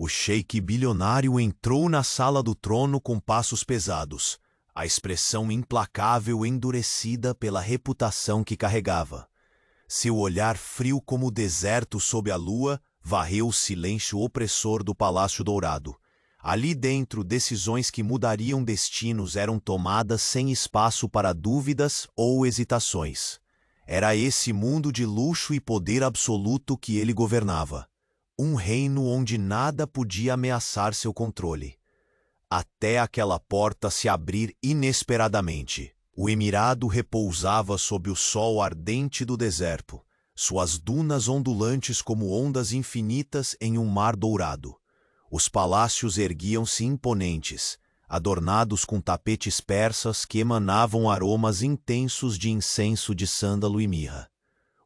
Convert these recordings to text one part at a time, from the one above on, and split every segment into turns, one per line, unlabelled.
O sheik bilionário entrou na sala do trono com passos pesados, a expressão implacável endurecida pela reputação que carregava. Seu olhar frio como o deserto sob a lua varreu o silêncio opressor do Palácio Dourado. Ali dentro, decisões que mudariam destinos eram tomadas sem espaço para dúvidas ou hesitações. Era esse mundo de luxo e poder absoluto que ele governava. Um reino onde nada podia ameaçar seu controle. Até aquela porta se abrir inesperadamente. O emirado repousava sob o sol ardente do deserto, suas dunas ondulantes como ondas infinitas em um mar dourado. Os palácios erguiam-se imponentes, adornados com tapetes persas que emanavam aromas intensos de incenso de sândalo e mirra.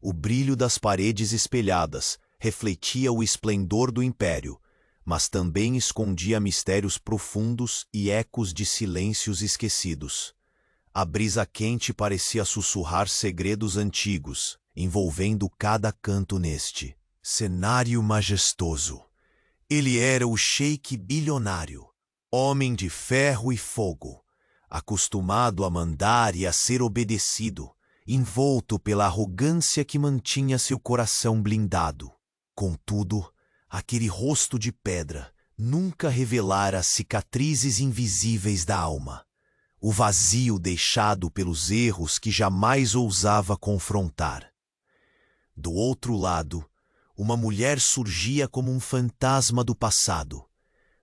O brilho das paredes espelhadas refletia o esplendor do império, mas também escondia mistérios profundos e ecos de silêncios esquecidos. A brisa quente parecia sussurrar segredos antigos, envolvendo cada canto neste cenário majestoso. Ele era o sheik bilionário, homem de ferro e fogo, acostumado a mandar e a ser obedecido, envolto pela arrogância que mantinha seu coração blindado. Contudo, aquele rosto de pedra nunca revelara as cicatrizes invisíveis da alma, o vazio deixado pelos erros que jamais ousava confrontar. Do outro lado, uma mulher surgia como um fantasma do passado,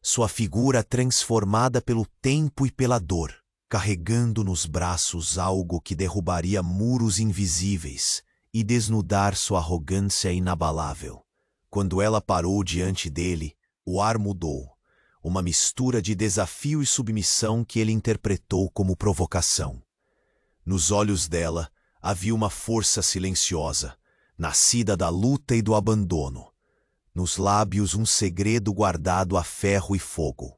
sua figura transformada pelo tempo e pela dor, carregando nos braços algo que derrubaria muros invisíveis e desnudar sua arrogância inabalável. Quando ela parou diante dele, o ar mudou, uma mistura de desafio e submissão que ele interpretou como provocação. Nos olhos dela havia uma força silenciosa, nascida da luta e do abandono. Nos lábios um segredo guardado a ferro e fogo.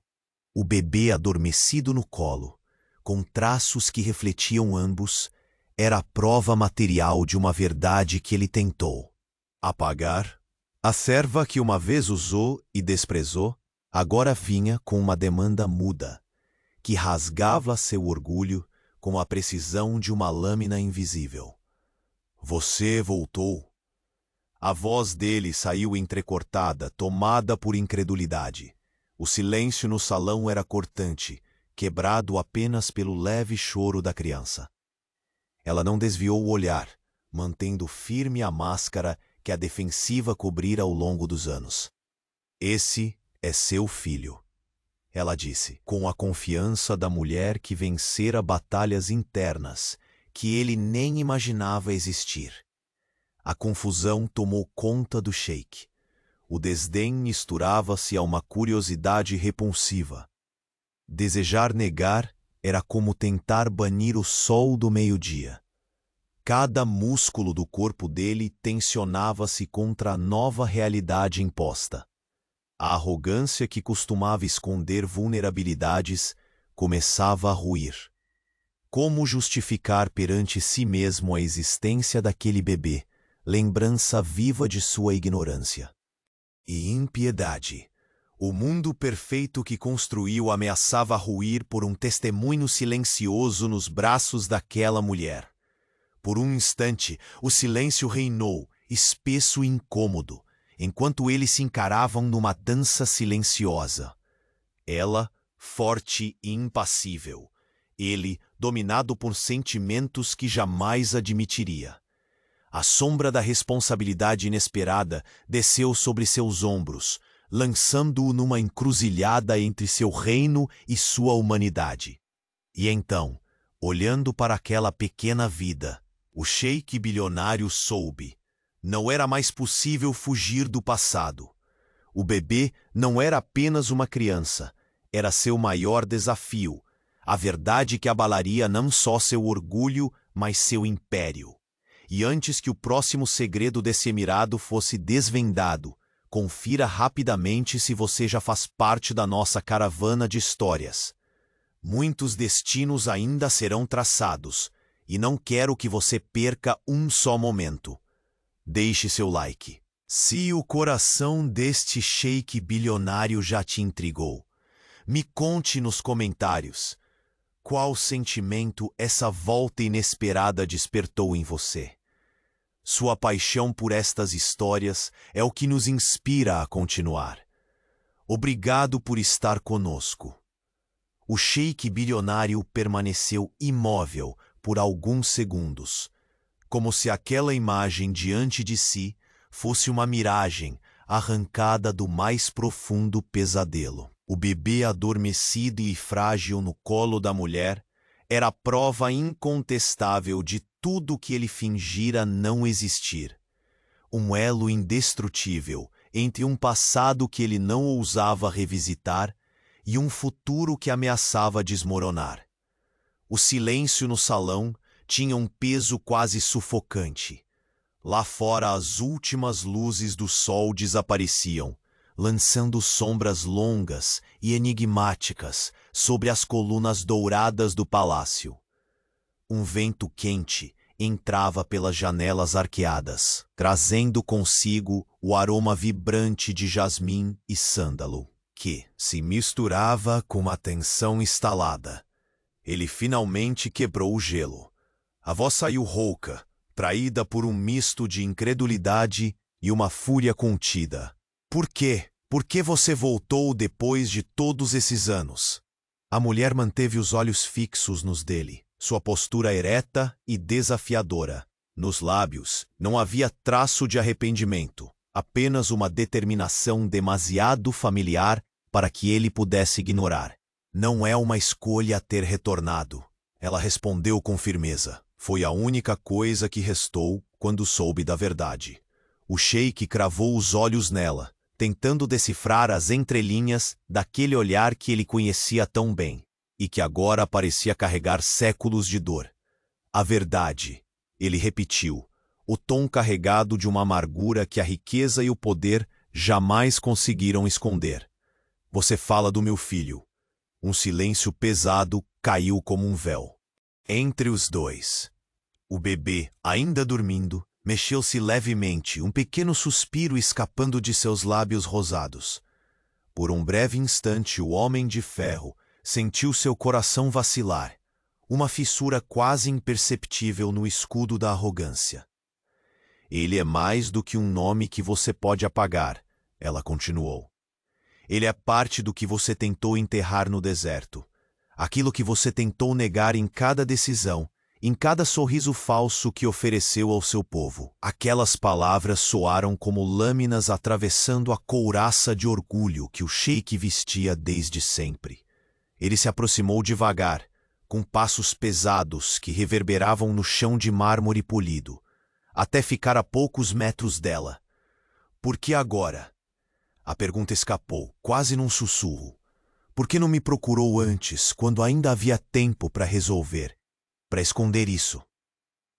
O bebê adormecido no colo, com traços que refletiam ambos, era a prova material de uma verdade que ele tentou apagar. A serva que uma vez usou e desprezou, agora vinha com uma demanda muda, que rasgava seu orgulho com a precisão de uma lâmina invisível. Você voltou. A voz dele saiu entrecortada, tomada por incredulidade. O silêncio no salão era cortante, quebrado apenas pelo leve choro da criança. Ela não desviou o olhar, mantendo firme a máscara que a defensiva cobrira ao longo dos anos. Esse é seu filho, ela disse, com a confiança da mulher que vencera batalhas internas que ele nem imaginava existir. A confusão tomou conta do sheik. O desdém misturava-se a uma curiosidade repulsiva. Desejar negar era como tentar banir o sol do meio-dia. Cada músculo do corpo dele tensionava-se contra a nova realidade imposta. A arrogância que costumava esconder vulnerabilidades começava a ruir. Como justificar perante si mesmo a existência daquele bebê, lembrança viva de sua ignorância? E impiedade. O mundo perfeito que construiu ameaçava ruir por um testemunho silencioso nos braços daquela mulher. Por um instante, o silêncio reinou, espesso e incômodo, enquanto eles se encaravam numa dança silenciosa. Ela, forte e impassível. Ele, dominado por sentimentos que jamais admitiria. A sombra da responsabilidade inesperada desceu sobre seus ombros, lançando-o numa encruzilhada entre seu reino e sua humanidade. E então, olhando para aquela pequena vida, o sheik bilionário soube. Não era mais possível fugir do passado. O bebê não era apenas uma criança, era seu maior desafio, a verdade que abalaria não só seu orgulho, mas seu império. E antes que o próximo segredo desse emirado fosse desvendado, confira rapidamente se você já faz parte da nossa caravana de histórias. Muitos destinos ainda serão traçados, e não quero que você perca um só momento. Deixe seu like. Se o coração deste sheik bilionário já te intrigou, me conte nos comentários qual sentimento essa volta inesperada despertou em você. Sua paixão por estas histórias é o que nos inspira a continuar. Obrigado por estar conosco. O sheik bilionário permaneceu imóvel por alguns segundos, como se aquela imagem diante de si fosse uma miragem arrancada do mais profundo pesadelo. O bebê adormecido e frágil no colo da mulher era a prova incontestável de tudo que ele fingira não existir. Um elo indestrutível entre um passado que ele não ousava revisitar e um futuro que ameaçava desmoronar. O silêncio no salão tinha um peso quase sufocante. Lá fora as últimas luzes do sol desapareciam, lançando sombras longas e enigmáticas sobre as colunas douradas do palácio. Um vento quente entrava pelas janelas arqueadas, trazendo consigo o aroma vibrante de jasmim e sândalo, que se misturava com uma tensão instalada. Ele finalmente quebrou o gelo. A voz saiu rouca, traída por um misto de incredulidade e uma fúria contida. Por quê? Por que você voltou depois de todos esses anos? A mulher manteve os olhos fixos nos dele, sua postura ereta e desafiadora. Nos lábios não havia traço de arrependimento, apenas uma determinação demasiado familiar para que ele pudesse ignorar. Não é uma escolha ter retornado. Ela respondeu com firmeza. Foi a única coisa que restou quando soube da verdade. O sheik cravou os olhos nela, tentando decifrar as entrelinhas daquele olhar que ele conhecia tão bem, e que agora parecia carregar séculos de dor. A verdade, ele repetiu, o tom carregado de uma amargura que a riqueza e o poder jamais conseguiram esconder. Você fala do meu filho. Um silêncio pesado caiu como um véu. Entre os dois, o bebê, ainda dormindo, mexeu-se levemente, um pequeno suspiro escapando de seus lábios rosados. Por um breve instante, o homem de ferro sentiu seu coração vacilar, uma fissura quase imperceptível no escudo da arrogância. Ele é mais do que um nome que você pode apagar, ela continuou. Ele é parte do que você tentou enterrar no deserto, aquilo que você tentou negar em cada decisão, em cada sorriso falso que ofereceu ao seu povo. Aquelas palavras soaram como lâminas atravessando a couraça de orgulho que o sheik vestia desde sempre. Ele se aproximou devagar, com passos pesados que reverberavam no chão de mármore polido, até ficar a poucos metros dela. Por que agora? A pergunta escapou, quase num sussurro. Por que não me procurou antes, quando ainda havia tempo para resolver? Para esconder isso.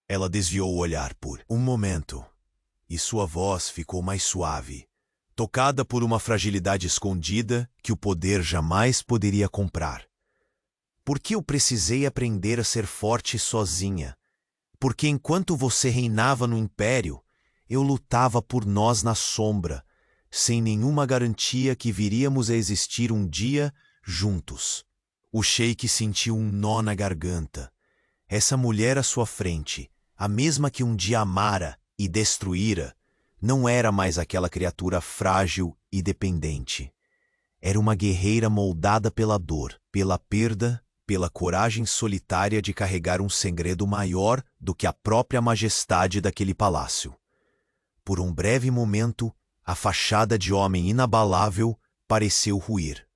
Ela desviou o olhar por um momento, e sua voz ficou mais suave, tocada por uma fragilidade escondida que o poder jamais poderia comprar. Por que eu precisei aprender a ser forte sozinha? Porque enquanto você reinava no império, eu lutava por nós na sombra, sem nenhuma garantia que viríamos a existir um dia juntos. O sheik sentiu um nó na garganta. Essa mulher à sua frente, a mesma que um dia amara e destruíra, não era mais aquela criatura frágil e dependente. Era uma guerreira moldada pela dor, pela perda, pela coragem solitária de carregar um segredo maior do que a própria majestade daquele palácio. Por um breve momento, a fachada de homem inabalável pareceu ruir.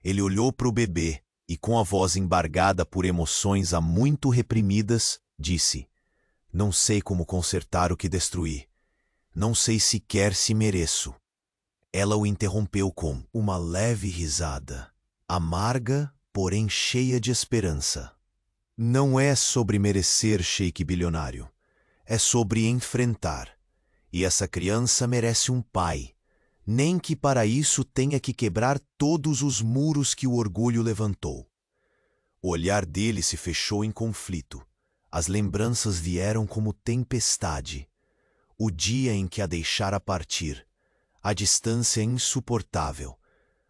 Ele olhou para o bebê e, com a voz embargada por emoções há muito reprimidas, disse: Não sei como consertar o que destruí. Não sei sequer se mereço. Ela o interrompeu com uma leve risada, amarga, porém cheia de esperança. Não é sobre merecer, sheik bilionário. É sobre enfrentar. E essa criança merece um pai. Nem que para isso tenha que quebrar todos os muros que o orgulho levantou. O olhar dele se fechou em conflito. As lembranças vieram como tempestade. o dia em que a deixara partir, a distância insuportável,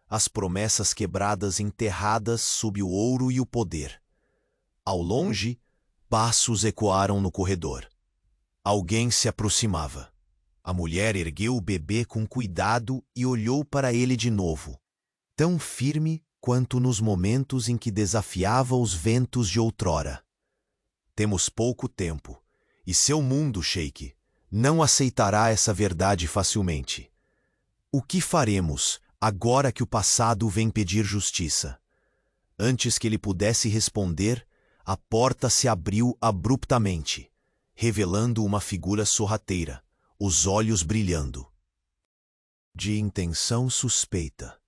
as promessas quebradas enterradas sob o ouro e o poder. Ao longe, passos ecoaram no corredor. Alguém se aproximava. A mulher ergueu o bebê com cuidado e olhou para ele de novo, tão firme quanto nos momentos em que desafiava os ventos de outrora. Temos pouco tempo, e seu mundo, Sheik, não aceitará essa verdade facilmente. O que faremos agora que o passado vem pedir justiça? Antes que ele pudesse responder, a porta se abriu abruptamente, revelando uma figura sorrateira, os olhos brilhando. De intenção suspeita,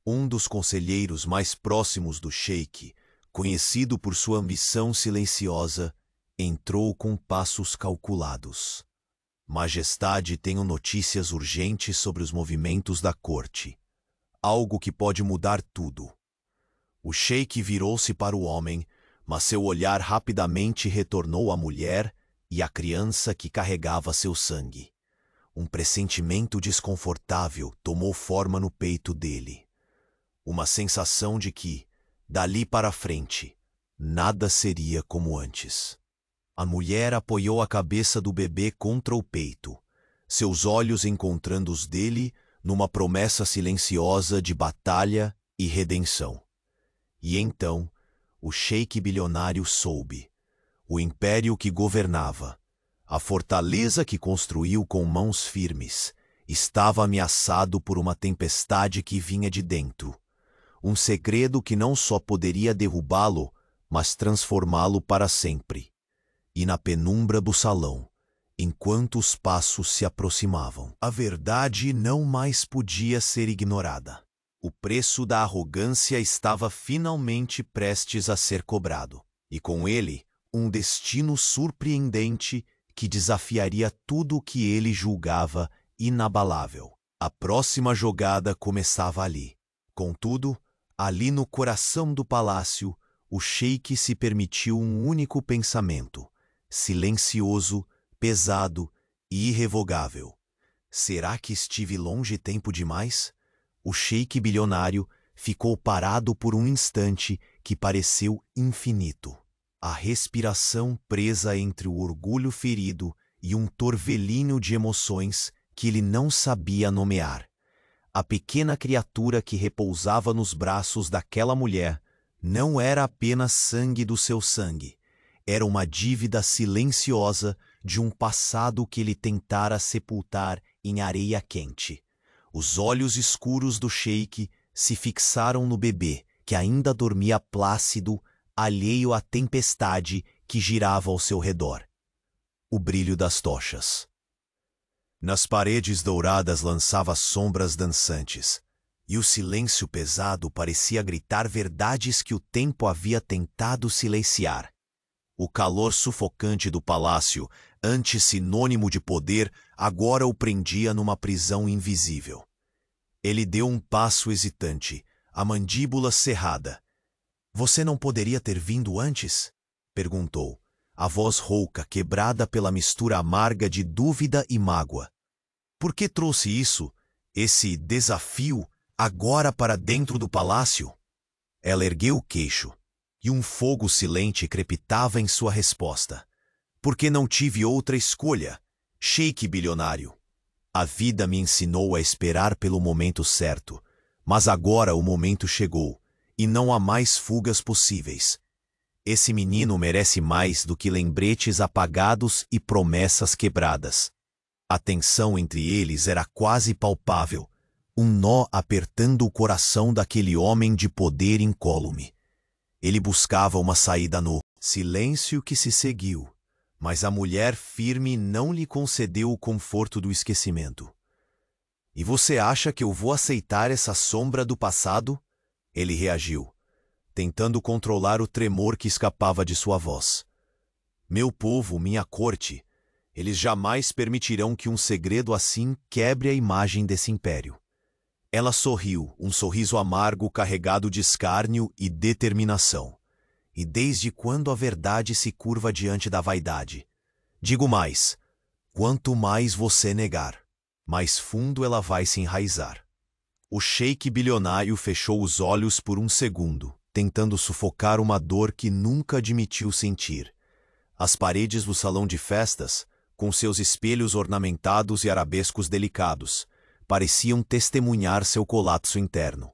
um dos conselheiros mais próximos do Sheik, conhecido por sua ambição silenciosa, entrou com passos calculados. Majestade, tenho notícias urgentes sobre os movimentos da corte. Algo que pode mudar tudo. O Sheik virou-se para o homem, mas seu olhar rapidamente retornou à mulher e à criança que carregava seu sangue. Um pressentimento desconfortável tomou forma no peito dele. Uma sensação de que, dali para frente, nada seria como antes. A mulher apoiou a cabeça do bebê contra o peito, seus olhos encontrando os dele numa promessa silenciosa de batalha e redenção. E então, o Sheik bilionário soube. O império que governava, a fortaleza que construiu com mãos firmes, estava ameaçado por uma tempestade que vinha de dentro. Um segredo que não só poderia derrubá-lo, mas transformá-lo para sempre. E na penumbra do salão, enquanto os passos se aproximavam, a verdade não mais podia ser ignorada. O preço da arrogância estava finalmente prestes a ser cobrado. E com ele, um destino surpreendente que desafiaria tudo o que ele julgava inabalável. A próxima jogada começava ali. Contudo, ali no coração do palácio, o Sheik se permitiu um único pensamento, silencioso, pesado e irrevogável. Será que estive longe tempo demais? O Sheik bilionário ficou parado por um instante que pareceu infinito. A respiração presa entre o orgulho ferido e um torvelinho de emoções que ele não sabia nomear. A pequena criatura que repousava nos braços daquela mulher não era apenas sangue do seu sangue. Era uma dívida silenciosa de um passado que ele tentara sepultar em areia quente. Os olhos escuros do Sheik se fixaram no bebê, que ainda dormia plácido, alheio à tempestade que girava ao seu redor. O brilho das tochas. Nas paredes douradas lançava sombras dançantes, e o silêncio pesado parecia gritar verdades que o tempo havia tentado silenciar. O calor sufocante do palácio, antes sinônimo de poder, agora o prendia numa prisão invisível. Ele deu um passo hesitante, a mandíbula cerrada. "Você não poderia ter vindo antes?" perguntou, a voz rouca, quebrada pela mistura amarga de dúvida e mágoa. "Por que trouxe isso, esse desafio, agora para dentro do palácio?" Ela ergueu o queixo, e um fogo silente crepitava em sua resposta. "Porque não tive outra escolha, Sheik bilionário. A vida me ensinou a esperar pelo momento certo, mas agora o momento chegou, e não há mais fugas possíveis. Esse menino merece mais do que lembretes apagados e promessas quebradas." A tensão entre eles era quase palpável, um nó apertando o coração daquele homem de poder incólume. Ele buscava uma saída no silêncio que se seguiu, mas a mulher firme não lhe concedeu o conforto do esquecimento. "E você acha que eu vou aceitar essa sombra do passado?" Ele reagiu, tentando controlar o tremor que escapava de sua voz. "Meu povo, minha corte, eles jamais permitirão que um segredo assim quebre a imagem desse império." Ela sorriu, um sorriso amargo carregado de escárnio e determinação. "E desde quando a verdade se curva diante da vaidade? Digo mais, Quanto mais você negar, mais fundo ela vai se enraizar. O sheik bilionário fechou os olhos por um segundo, tentando sufocar uma dor que nunca admitiu sentir. As paredes do salão de festas, com seus espelhos ornamentados e arabescos delicados, pareciam testemunhar seu colapso interno.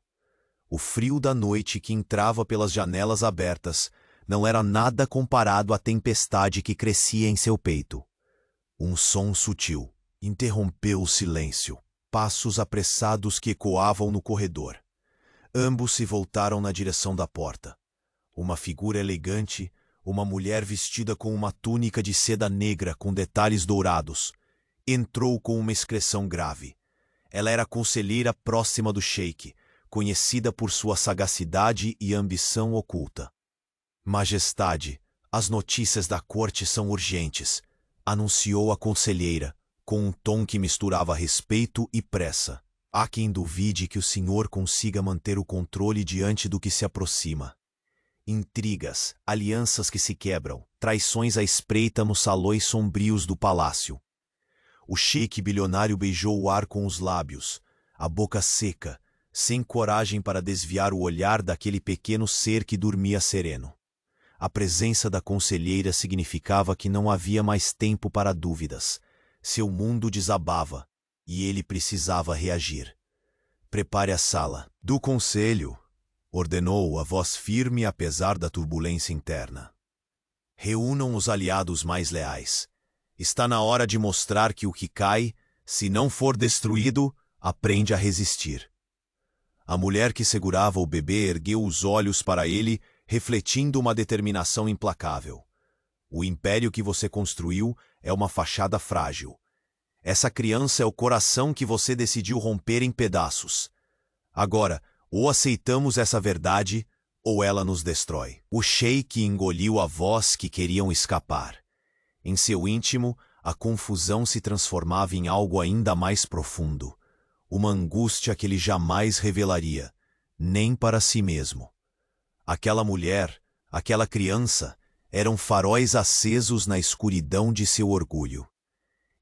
O frio da noite que entrava pelas janelas abertas não era nada comparado à tempestade que crescia em seu peito. Um som sutil interrompeu o silêncio, passos apressados que ecoavam no corredor. Ambos se voltaram na direção da porta. Uma figura elegante, uma mulher vestida com uma túnica de seda negra com detalhes dourados, entrou com uma expressão grave. Ela era a conselheira próxima do sheik, conhecida por sua sagacidade e ambição oculta. Majestade, as notícias da corte são urgentes, anunciou a conselheira, com um tom que misturava respeito e pressa. Há quem duvide que o senhor consiga manter o controle diante do que se aproxima. Intrigas, alianças que se quebram, traições à espreita nos salões sombrios do palácio. O sheik bilionário beijou o ar com os lábios, a boca seca, sem coragem para desviar o olhar daquele pequeno ser que dormia sereno. A presença da conselheira significava que não havia mais tempo para dúvidas. Seu mundo desabava, e ele precisava reagir. Prepare a sala do conselho, ordenou a voz firme apesar da turbulência interna. Reúnam os aliados mais leais. Está na hora de mostrar que o que cai, se não for destruído, aprende a resistir. A mulher que segurava o bebê ergueu os olhos para ele, refletindo uma determinação implacável. O império que você construiu é uma fachada frágil. Essa criança é o coração que você decidiu romper em pedaços. Agora, ou aceitamos essa verdade, ou ela nos destrói. O sheik engoliu a voz que queriam escapar. Em seu íntimo, a confusão se transformava em algo ainda mais profundo. Uma angústia que ele jamais revelaria, nem para si mesmo. Aquela mulher, aquela criança, eram faróis acesos na escuridão de seu orgulho.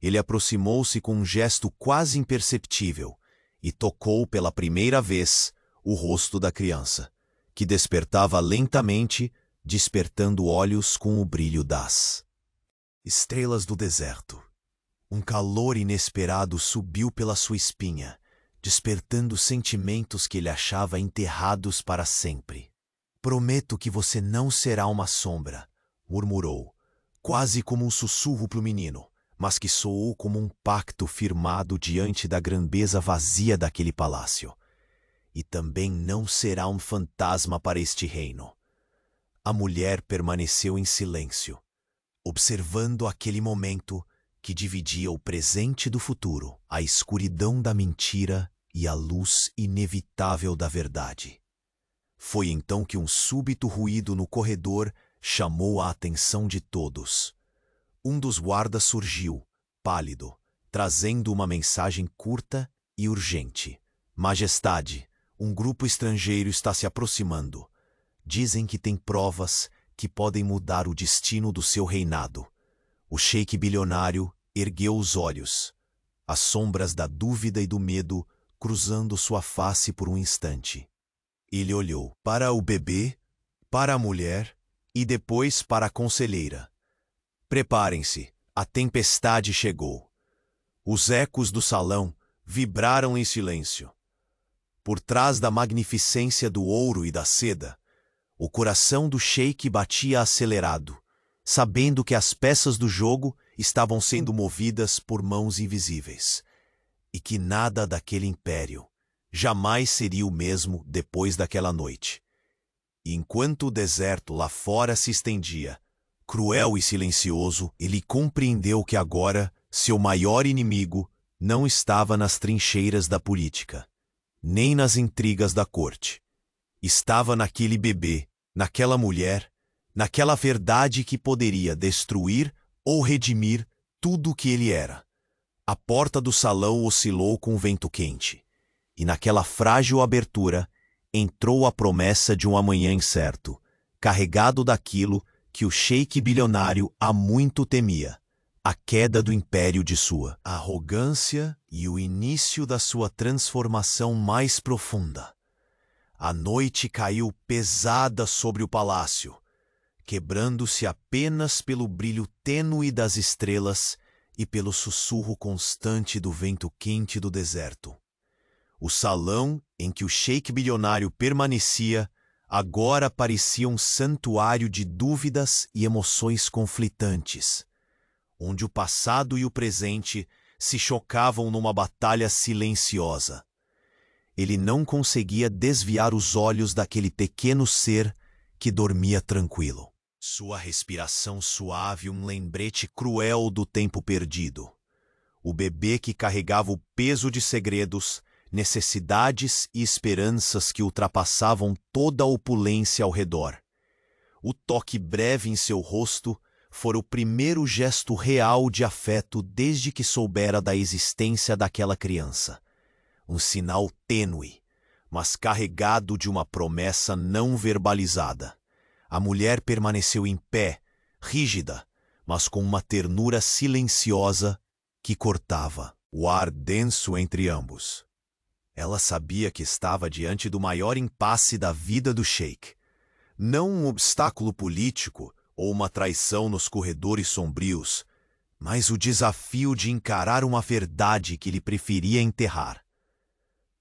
Ele aproximou-se com um gesto quase imperceptível e tocou pela primeira vez o rosto da criança, que despertava lentamente, despertando olhos com o brilho das estrelas do deserto. Um calor inesperado subiu pela sua espinha, despertando sentimentos que ele achava enterrados para sempre. Prometo que você não será uma sombra, murmurou, quase como um sussurro para o menino, mas que soou como um pacto firmado diante da grandeza vazia daquele palácio. E também não será um fantasma para este reino. A mulher permaneceu em silêncio, observando aquele momento que dividia o presente do futuro, a escuridão da mentira e a luz inevitável da verdade. Foi então que um súbito ruído no corredor chamou a atenção de todos. Um dos guardas surgiu, pálido, trazendo uma mensagem curta e urgente. Majestade, um grupo estrangeiro está se aproximando. Dizem que tem provas que podem mudar o destino do seu reinado. O sheik bilionário ergueu os olhos, as sombras da dúvida e do medo cruzando sua face por um instante. Ele olhou para o bebê, para a mulher e depois para a conselheira. Preparem-se, a tempestade chegou. Os ecos do salão vibraram em silêncio. Por trás da magnificência do ouro e da seda, o coração do sheik batia acelerado, sabendo que as peças do jogo estavam sendo movidas por mãos invisíveis, e que nada daquele império jamais seria o mesmo depois daquela noite. E enquanto o deserto lá fora se estendia, cruel e silencioso, ele compreendeu que agora seu maior inimigo não estava nas trincheiras da política, nem nas intrigas da corte. Estava naquele bebê, naquela mulher, naquela verdade que poderia destruir ou redimir tudo o que ele era. A porta do salão oscilou com o vento quente, e naquela frágil abertura entrou a promessa de um amanhã incerto, carregado daquilo que o sheik bilionário há muito temia, a queda do império de sua arrogância e o início da sua transformação mais profunda. A noite caiu pesada sobre o palácio, quebrando-se apenas pelo brilho tênue das estrelas e pelo sussurro constante do vento quente do deserto. O salão em que o sheik bilionário permanecia agora parecia um santuário de dúvidas e emoções conflitantes, onde o passado e o presente se chocavam numa batalha silenciosa. Ele não conseguia desviar os olhos daquele pequeno ser que dormia tranquilo. Sua respiração suave, um lembrete cruel do tempo perdido. O bebê que carregava o peso de segredos, necessidades e esperanças que ultrapassavam toda a opulência ao redor. O toque breve em seu rosto fora o primeiro gesto real de afeto desde que soubera da existência daquela criança. Um sinal tênue, mas carregado de uma promessa não verbalizada. A mulher permaneceu em pé, rígida, mas com uma ternura silenciosa que cortava o ar denso entre ambos. Ela sabia que estava diante do maior impasse da vida do sheik. Não um obstáculo político ou uma traição nos corredores sombrios, mas o desafio de encarar uma verdade que ele preferia enterrar.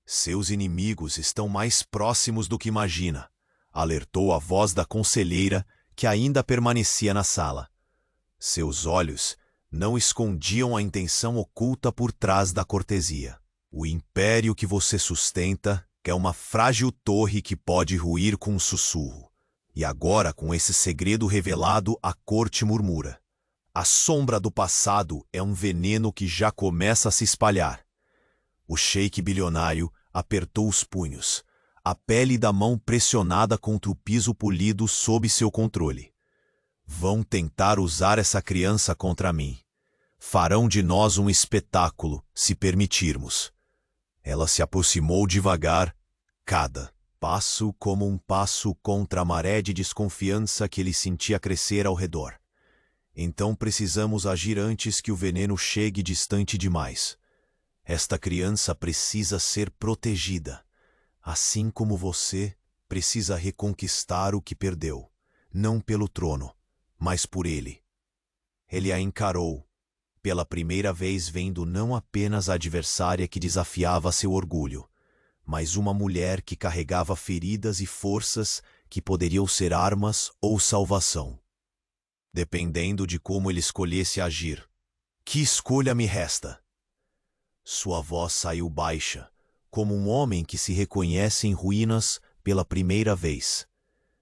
Seus inimigos estão mais próximos do que imagina, alertou a voz da conselheira que ainda permanecia na sala. Seus olhos não escondiam a intenção oculta por trás da cortesia. O império que você sustenta é uma frágil torre que pode ruir com um sussurro. E agora, com esse segredo revelado, a corte murmura. A sombra do passado é um veneno que já começa a se espalhar. O sheik bilionário apertou os punhos, a pele da mão pressionada contra o piso polido sob seu controle. Vão tentar usar essa criança contra mim. Farão de nós um espetáculo, se permitirmos. Ela se aproximou devagar, cada passo como um passo contra a maré de desconfiança que ele sentia crescer ao redor. Então precisamos agir antes que o veneno chegue distante demais. Esta criança precisa ser protegida, assim como você precisa reconquistar o que perdeu, não pelo trono, mas por ele. Ele a encarou, pela primeira vez vendo não apenas a adversária que desafiava seu orgulho, mas uma mulher que carregava feridas e forças que poderiam ser armas ou salvação. Dependendo de como ele escolhesse agir. Que escolha me resta? Sua voz saiu baixa, como um homem que se reconhece em ruínas pela primeira vez.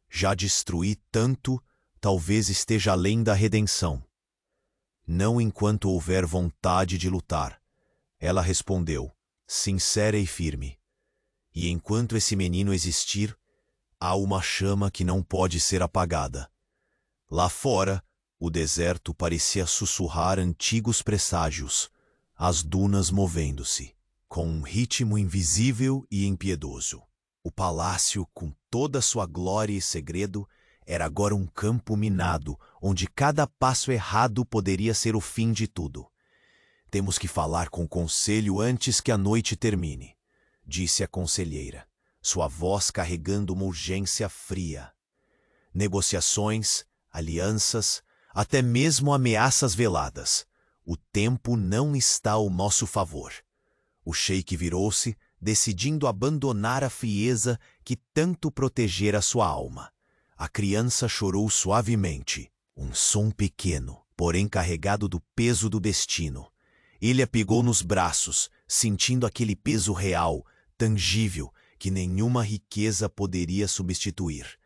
Já destruí tanto, talvez esteja além da redenção. Não enquanto houver vontade de lutar. Ela respondeu, sincera e firme. E enquanto esse menino existir, há uma chama que não pode ser apagada. Lá fora, o deserto parecia sussurrar antigos presságios, as dunas movendo-se, com um ritmo invisível e impiedoso. O palácio, com toda sua glória e segredo, era agora um campo minado, onde cada passo errado poderia ser o fim de tudo. Temos que falar com o conselho antes que a noite termine, disse a conselheira, sua voz carregando uma urgência fria. Negociações, alianças, até mesmo ameaças veladas. O tempo não está ao nosso favor. O sheik virou-se, decidindo abandonar a frieza que tanto protegera sua alma. A criança chorou suavemente, um som pequeno, porém carregado do peso do destino. Ele a pegou nos braços, sentindo aquele peso real, tangível, que nenhuma riqueza poderia substituir.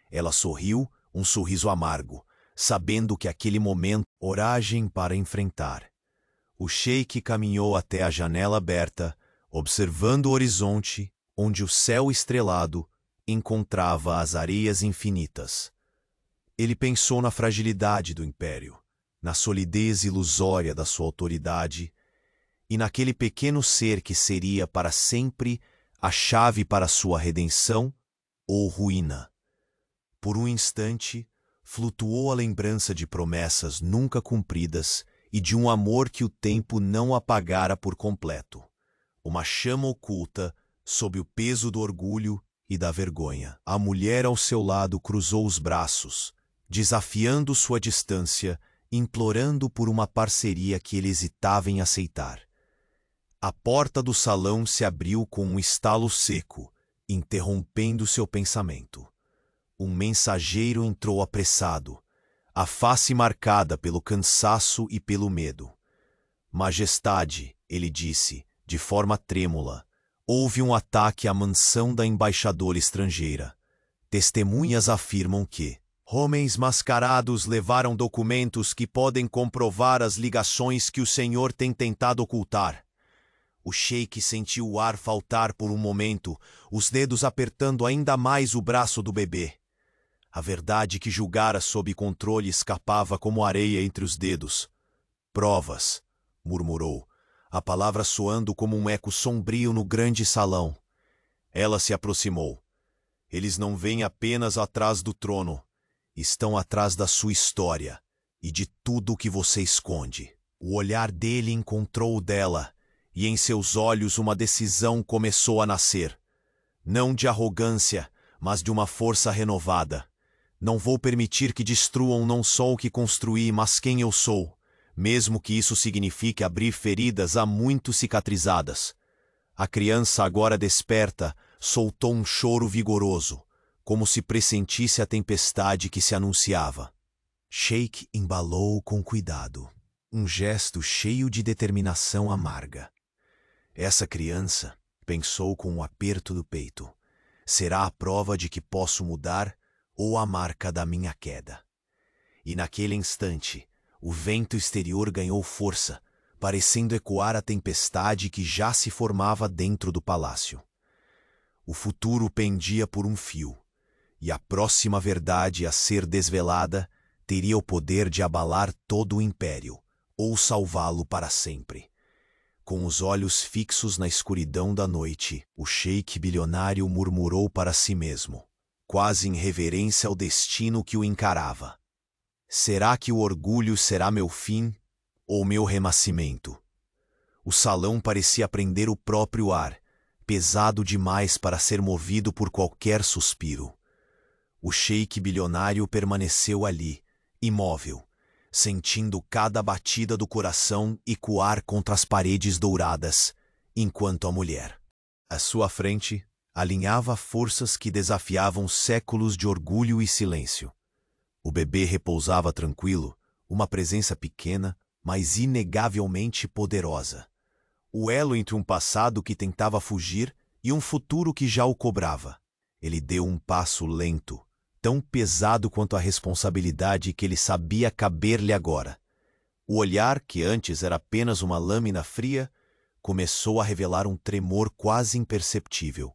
Ela sorriu, um sorriso amargo, sabendo que aquele momento coragem para enfrentar. O sheik caminhou até a janela aberta, observando o horizonte, onde o céu estrelado encontrava as areias infinitas. Ele pensou na fragilidade do império, na solidez ilusória da sua autoridade e naquele pequeno ser que seria para sempre a chave para sua redenção ou ruína. Por um instante, flutuou a lembrança de promessas nunca cumpridas e de um amor que o tempo não apagara por completo. Uma chama oculta, sob o peso do orgulho e da vergonha. A mulher ao seu lado cruzou os braços, desafiando sua distância, implorando por uma parceria que ele hesitava em aceitar. A porta do salão se abriu com um estalo seco, interrompendo seu pensamento. Um mensageiro entrou apressado, a face marcada pelo cansaço e pelo medo. Majestade, ele disse, de forma trêmula, houve um ataque à mansão da embaixadora estrangeira. Testemunhas afirmam que homens mascarados levaram documentos que podem comprovar as ligações que o senhor tem tentado ocultar. O sheik sentiu o ar faltar por um momento, os dedos apertando ainda mais o braço do bebê. A verdade que julgara sob controle escapava como areia entre os dedos. Provas, murmurou, a palavra soando como um eco sombrio no grande salão. Ela se aproximou. Eles não vêm apenas atrás do trono, estão atrás da sua história e de tudo o que você esconde. O olhar dele encontrou o dela, e em seus olhos uma decisão começou a nascer. Não de arrogância, mas de uma força renovada. Não vou permitir que destruam não só o que construí, mas quem eu sou, mesmo que isso signifique abrir feridas há muito cicatrizadas. A criança agora desperta soltou um choro vigoroso, como se pressentisse a tempestade que se anunciava. Sheik embalou-o com cuidado, um gesto cheio de determinação amarga. Essa criança, pensou com um aperto do peito, será a prova de que posso mudar ou a marca da minha queda. E naquele instante, o vento exterior ganhou força, parecendo ecoar a tempestade que já se formava dentro do palácio. O futuro pendia por um fio, e a próxima verdade a ser desvelada teria o poder de abalar todo o império, ou salvá-lo para sempre. Com os olhos fixos na escuridão da noite, o sheik bilionário murmurou para si mesmo, quase em reverência ao destino que o encarava. Será que o orgulho será meu fim ou meu renascimento? O salão parecia prender o próprio ar, pesado demais para ser movido por qualquer suspiro. O sheik bilionário permaneceu ali, imóvel, sentindo cada batida do coração ecoar contra as paredes douradas, enquanto a mulher, à sua frente, alinhava forças que desafiavam séculos de orgulho e silêncio. O bebê repousava tranquilo, uma presença pequena, mas inegavelmente poderosa. O elo entre um passado que tentava fugir e um futuro que já o cobrava. Ele deu um passo lento, tão pesado quanto a responsabilidade que ele sabia caber-lhe agora. O olhar, que antes era apenas uma lâmina fria, começou a revelar um tremor quase imperceptível.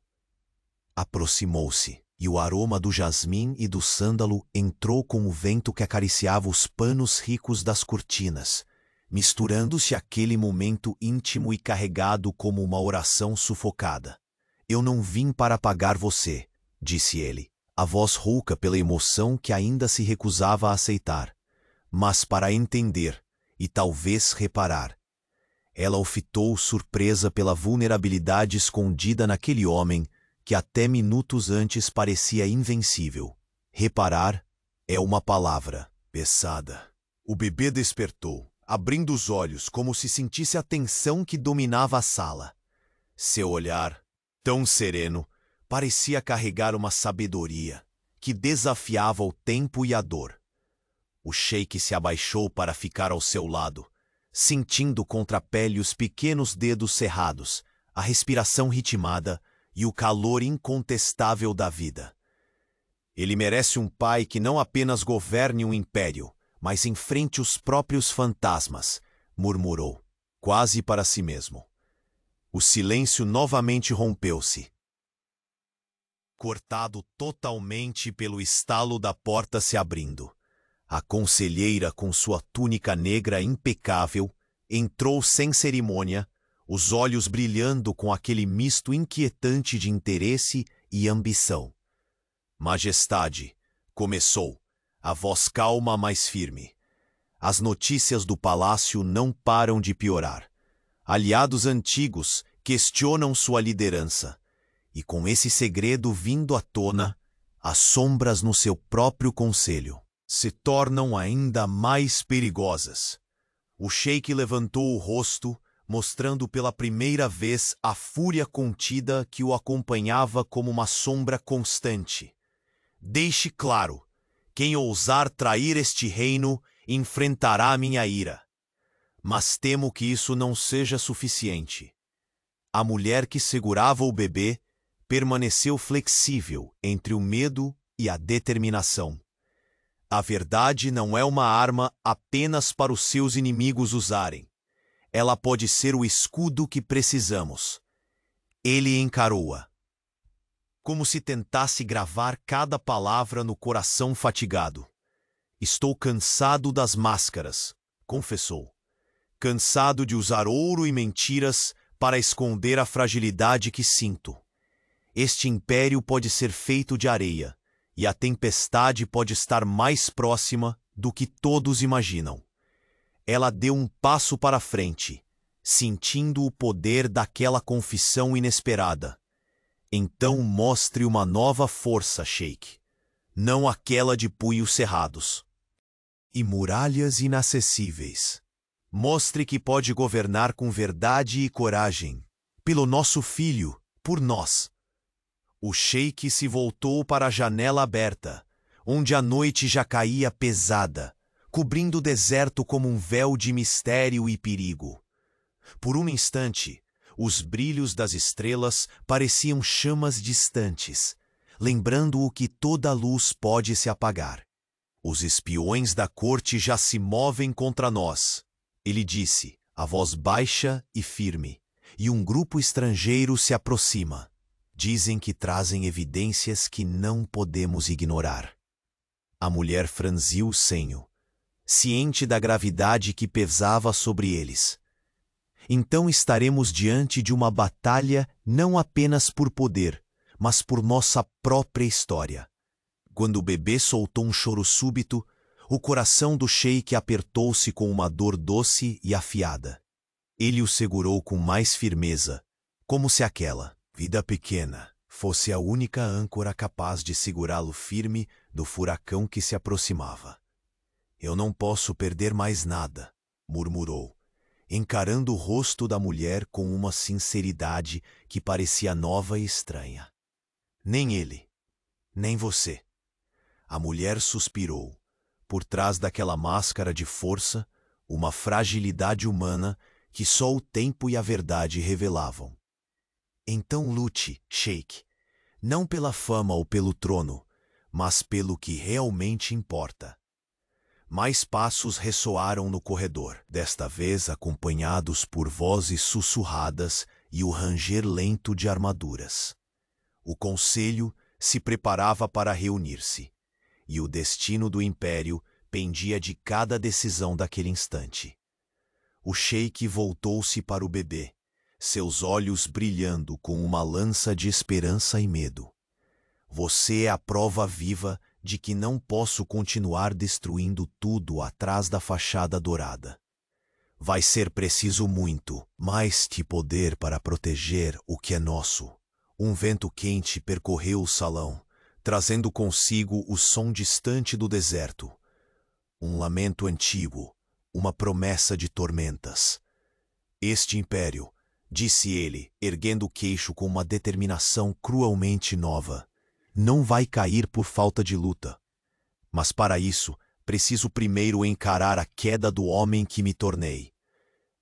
Aproximou-se, e o aroma do jasmim e do sândalo entrou com o vento que acariciava os panos ricos das cortinas, misturando-se àquele momento íntimo e carregado como uma oração sufocada. Eu não vim para apagar você, disse ele, a voz rouca pela emoção que ainda se recusava a aceitar, mas para entender e talvez reparar. Ela o fitou surpresa pela vulnerabilidade escondida naquele homem que até minutos antes parecia invencível. Reparar é uma palavra pesada. O bebê despertou, abrindo os olhos como se sentisse a tensão que dominava a sala. Seu olhar, tão sereno, parecia carregar uma sabedoria que desafiava o tempo e a dor. O sheik se abaixou para ficar ao seu lado, sentindo contra a pele os pequenos dedos cerrados, a respiração ritmada e o calor incontestável da vida. Ele merece um pai que não apenas governe um império, mas enfrente os próprios fantasmas, murmurou, quase para si mesmo. O silêncio novamente rompeu-se, cortado totalmente pelo estalo da porta se abrindo. A conselheira, com sua túnica negra impecável, entrou sem cerimônia, os olhos brilhando com aquele misto inquietante de interesse e ambição. Majestade, começou, a voz calma, mas firme. As notícias do palácio não param de piorar. Aliados antigos questionam sua liderança. E com esse segredo vindo à tona, as sombras no seu próprio conselho se tornam ainda mais perigosas. O sheik levantou o rosto, mostrando pela primeira vez a fúria contida que o acompanhava como uma sombra constante. Deixe claro, quem ousar trair este reino enfrentará minha ira. Mas temo que isso não seja suficiente. A mulher que segurava o bebê permaneceu flexível entre o medo e a determinação. A verdade não é uma arma apenas para os seus inimigos usarem. Ela pode ser o escudo que precisamos. Ele encarou-a, como se tentasse gravar cada palavra no coração fatigado. Estou cansado das máscaras, confessou. Cansado de usar ouro e mentiras para esconder a fragilidade que sinto. Este império pode ser feito de areia, e a tempestade pode estar mais próxima do que todos imaginam. Ela deu um passo para frente, sentindo o poder daquela confissão inesperada. Então mostre uma nova força, sheik, não aquela de punhos cerrados e muralhas inacessíveis. Mostre que pode governar com verdade e coragem, pelo nosso filho, por nós. O sheik se voltou para a janela aberta, onde a noite já caía pesada, cobrindo o deserto como um véu de mistério e perigo. Por um instante, os brilhos das estrelas pareciam chamas distantes, lembrando-o que toda luz pode se apagar. Os espiões da corte já se movem contra nós, ele disse, a voz baixa e firme, e um grupo estrangeiro se aproxima. Dizem que trazem evidências que não podemos ignorar. A mulher franziu o senho, ciente da gravidade que pesava sobre eles. Então estaremos diante de uma batalha não apenas por poder, mas por nossa própria história. Quando o bebê soltou um choro súbito, o coração do sheik apertou-se com uma dor doce e afiada. Ele o segurou com mais firmeza, como se aquela vida pequena fosse a única âncora capaz de segurá-lo firme do furacão que se aproximava. Eu não posso perder mais nada, murmurou, encarando o rosto da mulher com uma sinceridade que parecia nova e estranha. Nem ele, nem você. A mulher suspirou. Por trás daquela máscara de força, uma fragilidade humana que só o tempo e a verdade revelavam. Então lute, sheik, não pela fama ou pelo trono, mas pelo que realmente importa. Mais passos ressoaram no corredor, desta vez acompanhados por vozes sussurradas e o ranger lento de armaduras. O conselho se preparava para reunir-se, e o destino do império pendia de cada decisão daquele instante. O sheik voltou-se para o bebê, seus olhos brilhando com uma lança de esperança e medo. Você é a prova viva de que não posso continuar destruindo tudo atrás da fachada dourada. Vai ser preciso muito, mais que poder para proteger o que é nosso. Um vento quente percorreu o salão, trazendo consigo o som distante do deserto. Um lamento antigo, uma promessa de tormentas. Este império, disse ele, erguendo o queixo com uma determinação cruelmente nova, não vai cair por falta de luta. Mas para isso, preciso primeiro encarar a queda do homem que me tornei.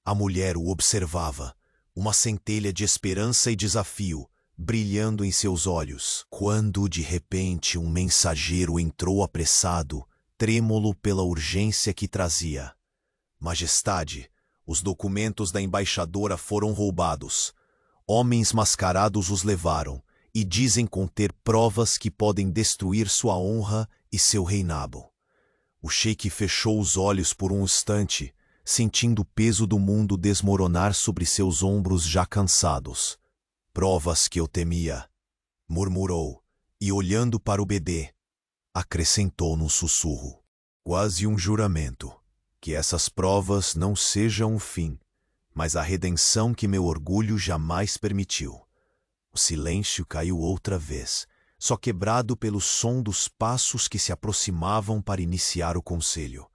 A mulher o observava, uma centelha de esperança e desafio, brilhando em seus olhos, quando de repente um mensageiro entrou apressado, trêmulo pela urgência que trazia. Majestade, os documentos da embaixadora foram roubados. Homens mascarados os levaram e dizem conter provas que podem destruir sua honra e seu reinado. O sheik fechou os olhos por um instante, sentindo o peso do mundo desmoronar sobre seus ombros já cansados. Provas que eu temia, murmurou, e olhando para o bebê, acrescentou num sussurro, quase um juramento. Que essas provas não sejam o fim, mas a redenção que meu orgulho jamais permitiu. O silêncio caiu outra vez, só quebrado pelo som dos passos que se aproximavam para iniciar o conselho.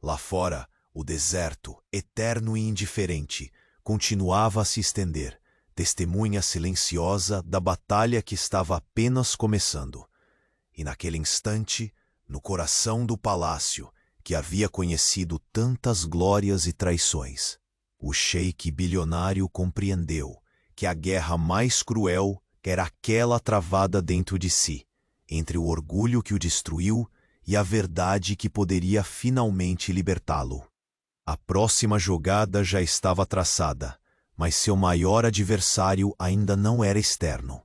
Lá fora, o deserto, eterno e indiferente, continuava a se estender, testemunha silenciosa da batalha que estava apenas começando. E naquele instante, no coração do palácio, que havia conhecido tantas glórias e traições, o sheik bilionário compreendeu que a guerra mais cruel era aquela travada dentro de si, entre o orgulho que o destruiu e a verdade que poderia finalmente libertá-lo. A próxima jogada já estava traçada, mas seu maior adversário ainda não era externo.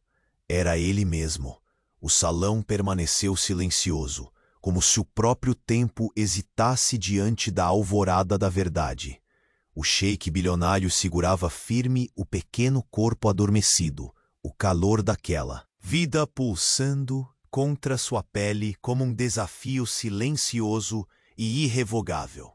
Era ele mesmo. O salão permaneceu silencioso, como se o próprio tempo hesitasse diante da alvorada da verdade. O sheik bilionário segurava firme o pequeno corpo adormecido, o calor daquela vida pulsando contra sua pele como um desafio silencioso e irrevogável.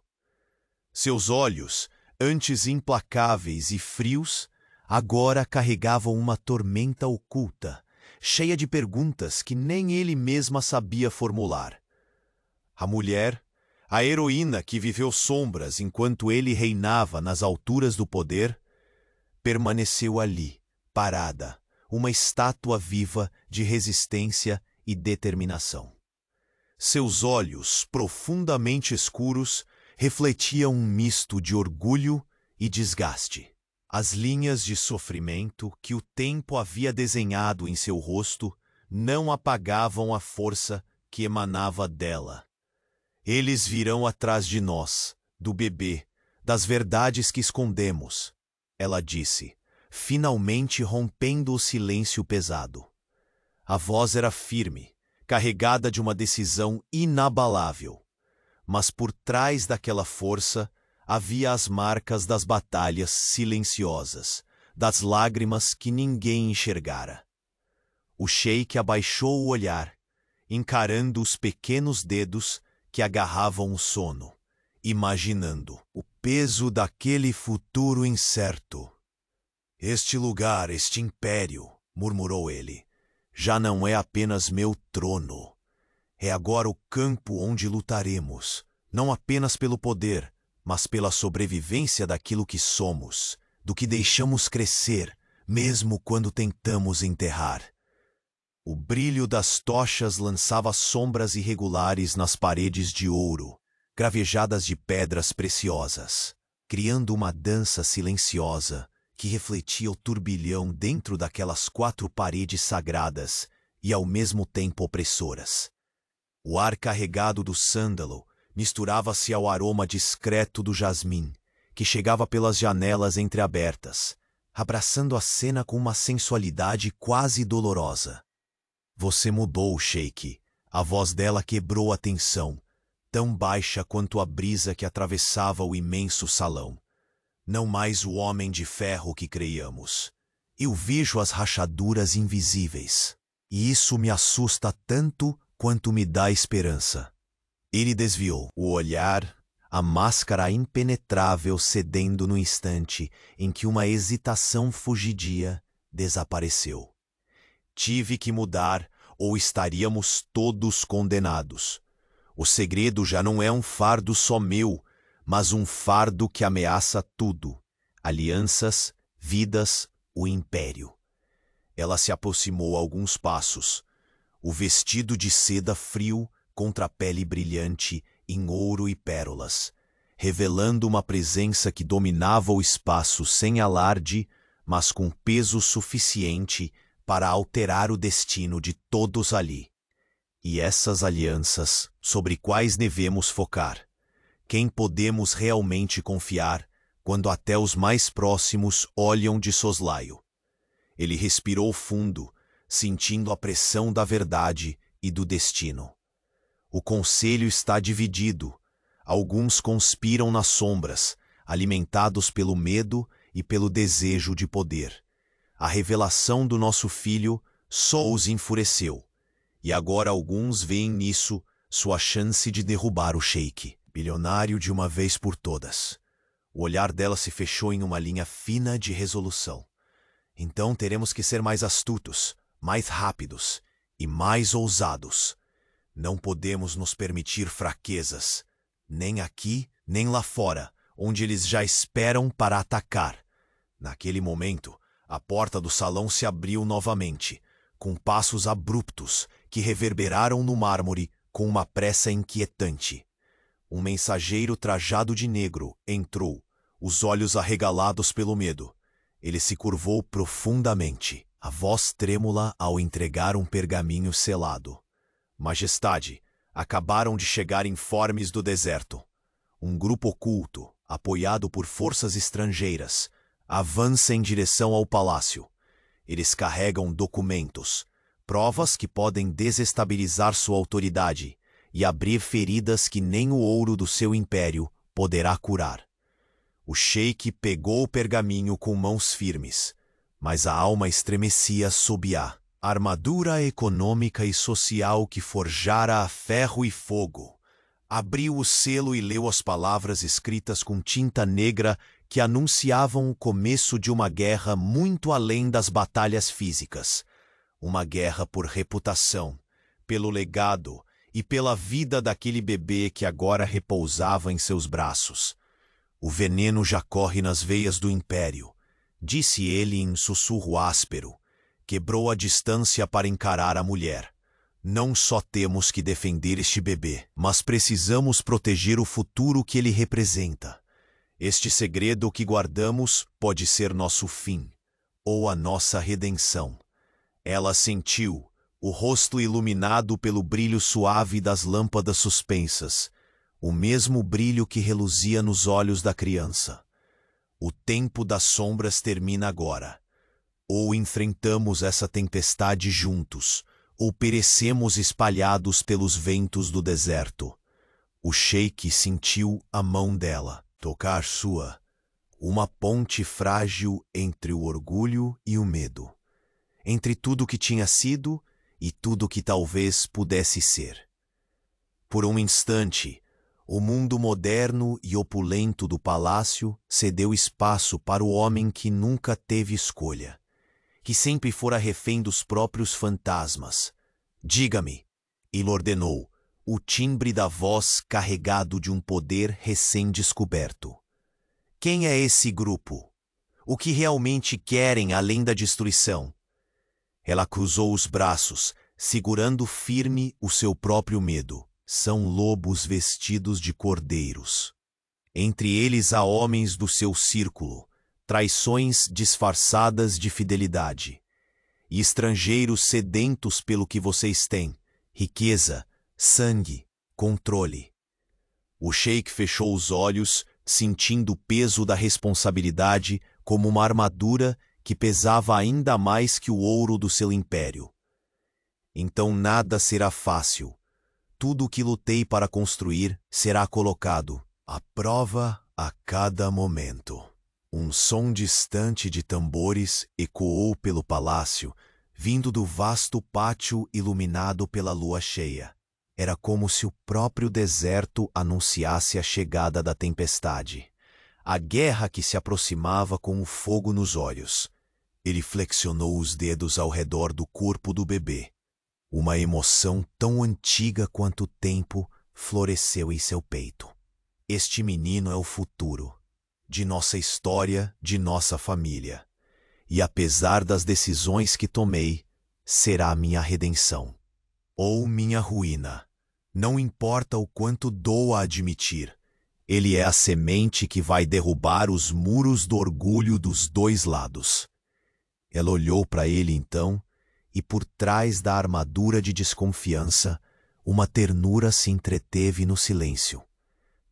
Seus olhos, antes implacáveis e frios, agora carregavam uma tormenta oculta, cheia de perguntas que nem ele mesma sabia formular. A mulher, a heroína que viveu sombras enquanto ele reinava nas alturas do poder, permaneceu ali, parada, uma estátua viva de resistência e determinação. Seus olhos, profundamente escuros, refletiam um misto de orgulho e desgaste. As linhas de sofrimento que o tempo havia desenhado em seu rosto não apagavam a força que emanava dela. Eles virão atrás de nós, do bebê, das verdades que escondemos, ela disse, finalmente rompendo o silêncio pesado. A voz era firme, carregada de uma decisão inabalável. Mas por trás daquela força havia as marcas das batalhas silenciosas, das lágrimas que ninguém enxergara. O sheik abaixou o olhar, encarando os pequenos dedos que agarravam o sono, imaginando o peso daquele futuro incerto. Este lugar, este império, murmurou ele, já não é apenas meu trono. É agora o campo onde lutaremos, não apenas pelo poder, mas pela sobrevivência daquilo que somos, do que deixamos crescer, mesmo quando tentamos enterrar. O brilho das tochas lançava sombras irregulares nas paredes de ouro, gravejadas de pedras preciosas, criando uma dança silenciosa que refletia o turbilhão dentro daquelas 4 paredes sagradas e ao mesmo tempo opressoras. O ar carregado do sândalo misturava-se ao aroma discreto do jasmim, que chegava pelas janelas entreabertas, abraçando a cena com uma sensualidade quase dolorosa. Você mudou, sheik. A voz dela quebrou a tensão, tão baixa quanto a brisa que atravessava o imenso salão. Não mais o homem de ferro que creiamos. Eu vejo as rachaduras invisíveis, e isso me assusta tanto quanto me dá esperança. Ele desviou o olhar, a máscara impenetrável cedendo no instante em que uma hesitação fugidia desapareceu. Tive que mudar ou estaríamos todos condenados. O segredo já não é um fardo só meu, mas um fardo que ameaça tudo: alianças, vidas, o império. Ela se aproximou alguns passos, o vestido de seda frio contra a pele brilhante em ouro e pérolas, revelando uma presença que dominava o espaço sem alarde, mas com peso suficiente para alterar o destino de todos ali. E essas alianças, sobre quais devemos focar? Quem podemos realmente confiar quando até os mais próximos olham de soslaio? Ele respirou fundo, sentindo a pressão da verdade e do destino. O conselho está dividido. Alguns conspiram nas sombras, alimentados pelo medo e pelo desejo de poder. A revelação do nosso filho só os enfureceu, e agora alguns veem nisso sua chance de derrubar o sheik. bilionário de uma vez por todas. O olhar dela se fechou em uma linha fina de resolução. Então teremos que ser mais astutos, mais rápidos e mais ousados. Não podemos nos permitir fraquezas, nem aqui, nem lá fora, onde eles já esperam para atacar. Naquele momento, a porta do salão se abriu novamente, com passos abruptos que reverberaram no mármore com uma pressa inquietante. Um mensageiro trajado de negro entrou, os olhos arregalados pelo medo. Ele se curvou profundamente, a voz trêmula ao entregar um pergaminho selado. Majestade, acabaram de chegar informes do deserto. Um grupo oculto, apoiado por forças estrangeiras, avança em direção ao palácio. Eles carregam documentos, provas que podem desestabilizar sua autoridade e abrir feridas que nem o ouro do seu império poderá curar. O sheik pegou o pergaminho com mãos firmes, mas a alma estremecia sob a armadura econômica e social que forjara a ferro e fogo. Abriu o selo e leu as palavras escritas com tinta negra que anunciavam o começo de uma guerra muito além das batalhas físicas. Uma guerra por reputação, pelo legado e pela vida daquele bebê que agora repousava em seus braços. O veneno já corre nas veias do império, disse ele em sussurro áspero. Quebrou a distância para encarar a mulher. Não só temos que defender este bebê, mas precisamos proteger o futuro que ele representa. Este segredo que guardamos pode ser nosso fim, ou a nossa redenção. Ela sentiu, o rosto iluminado pelo brilho suave das lâmpadas suspensas, o mesmo brilho que reluzia nos olhos da criança. O tempo das sombras termina agora. Ou enfrentamos essa tempestade juntos, ou perecemos espalhados pelos ventos do deserto. O sheik sentiu a mão dela tocar sua, uma ponte frágil entre o orgulho e o medo, entre tudo que tinha sido e tudo que talvez pudesse ser. Por um instante, o mundo moderno e opulento do palácio cedeu espaço para o homem que nunca teve escolha, que sempre fora refém dos próprios fantasmas. Diga-me, ele ordenou, o timbre da voz carregado de um poder recém-descoberto. Quem é esse grupo? O que realmente querem além da destruição? Ela cruzou os braços, segurando firme o seu próprio medo. São lobos vestidos de cordeiros. Entre eles há homens do seu círculo, traições disfarçadas de fidelidade, e estrangeiros sedentos pelo que vocês têm, riqueza, sangue, controle. O sheik fechou os olhos, sentindo o peso da responsabilidade como uma armadura que pesava ainda mais que o ouro do seu império. Então nada será fácil. Tudo o que lutei para construir será colocado à prova a cada momento. Um som distante de tambores ecoou pelo palácio, vindo do vasto pátio iluminado pela lua cheia. Era como se o próprio deserto anunciasse a chegada da tempestade, a guerra que se aproximava com o fogo nos olhos. Ele flexionou os dedos ao redor do corpo do bebê. Uma emoção tão antiga quanto o tempo floresceu em seu peito. Este menino é o futuro, de nossa história, de nossa família. E apesar das decisões que tomei, será minha redenção. Ou minha ruína. Não importa o quanto dou a admitir. Ele é a semente que vai derrubar os muros do orgulho dos dois lados. Ela olhou para ele então, e por trás da armadura de desconfiança, uma ternura se entreteve no silêncio.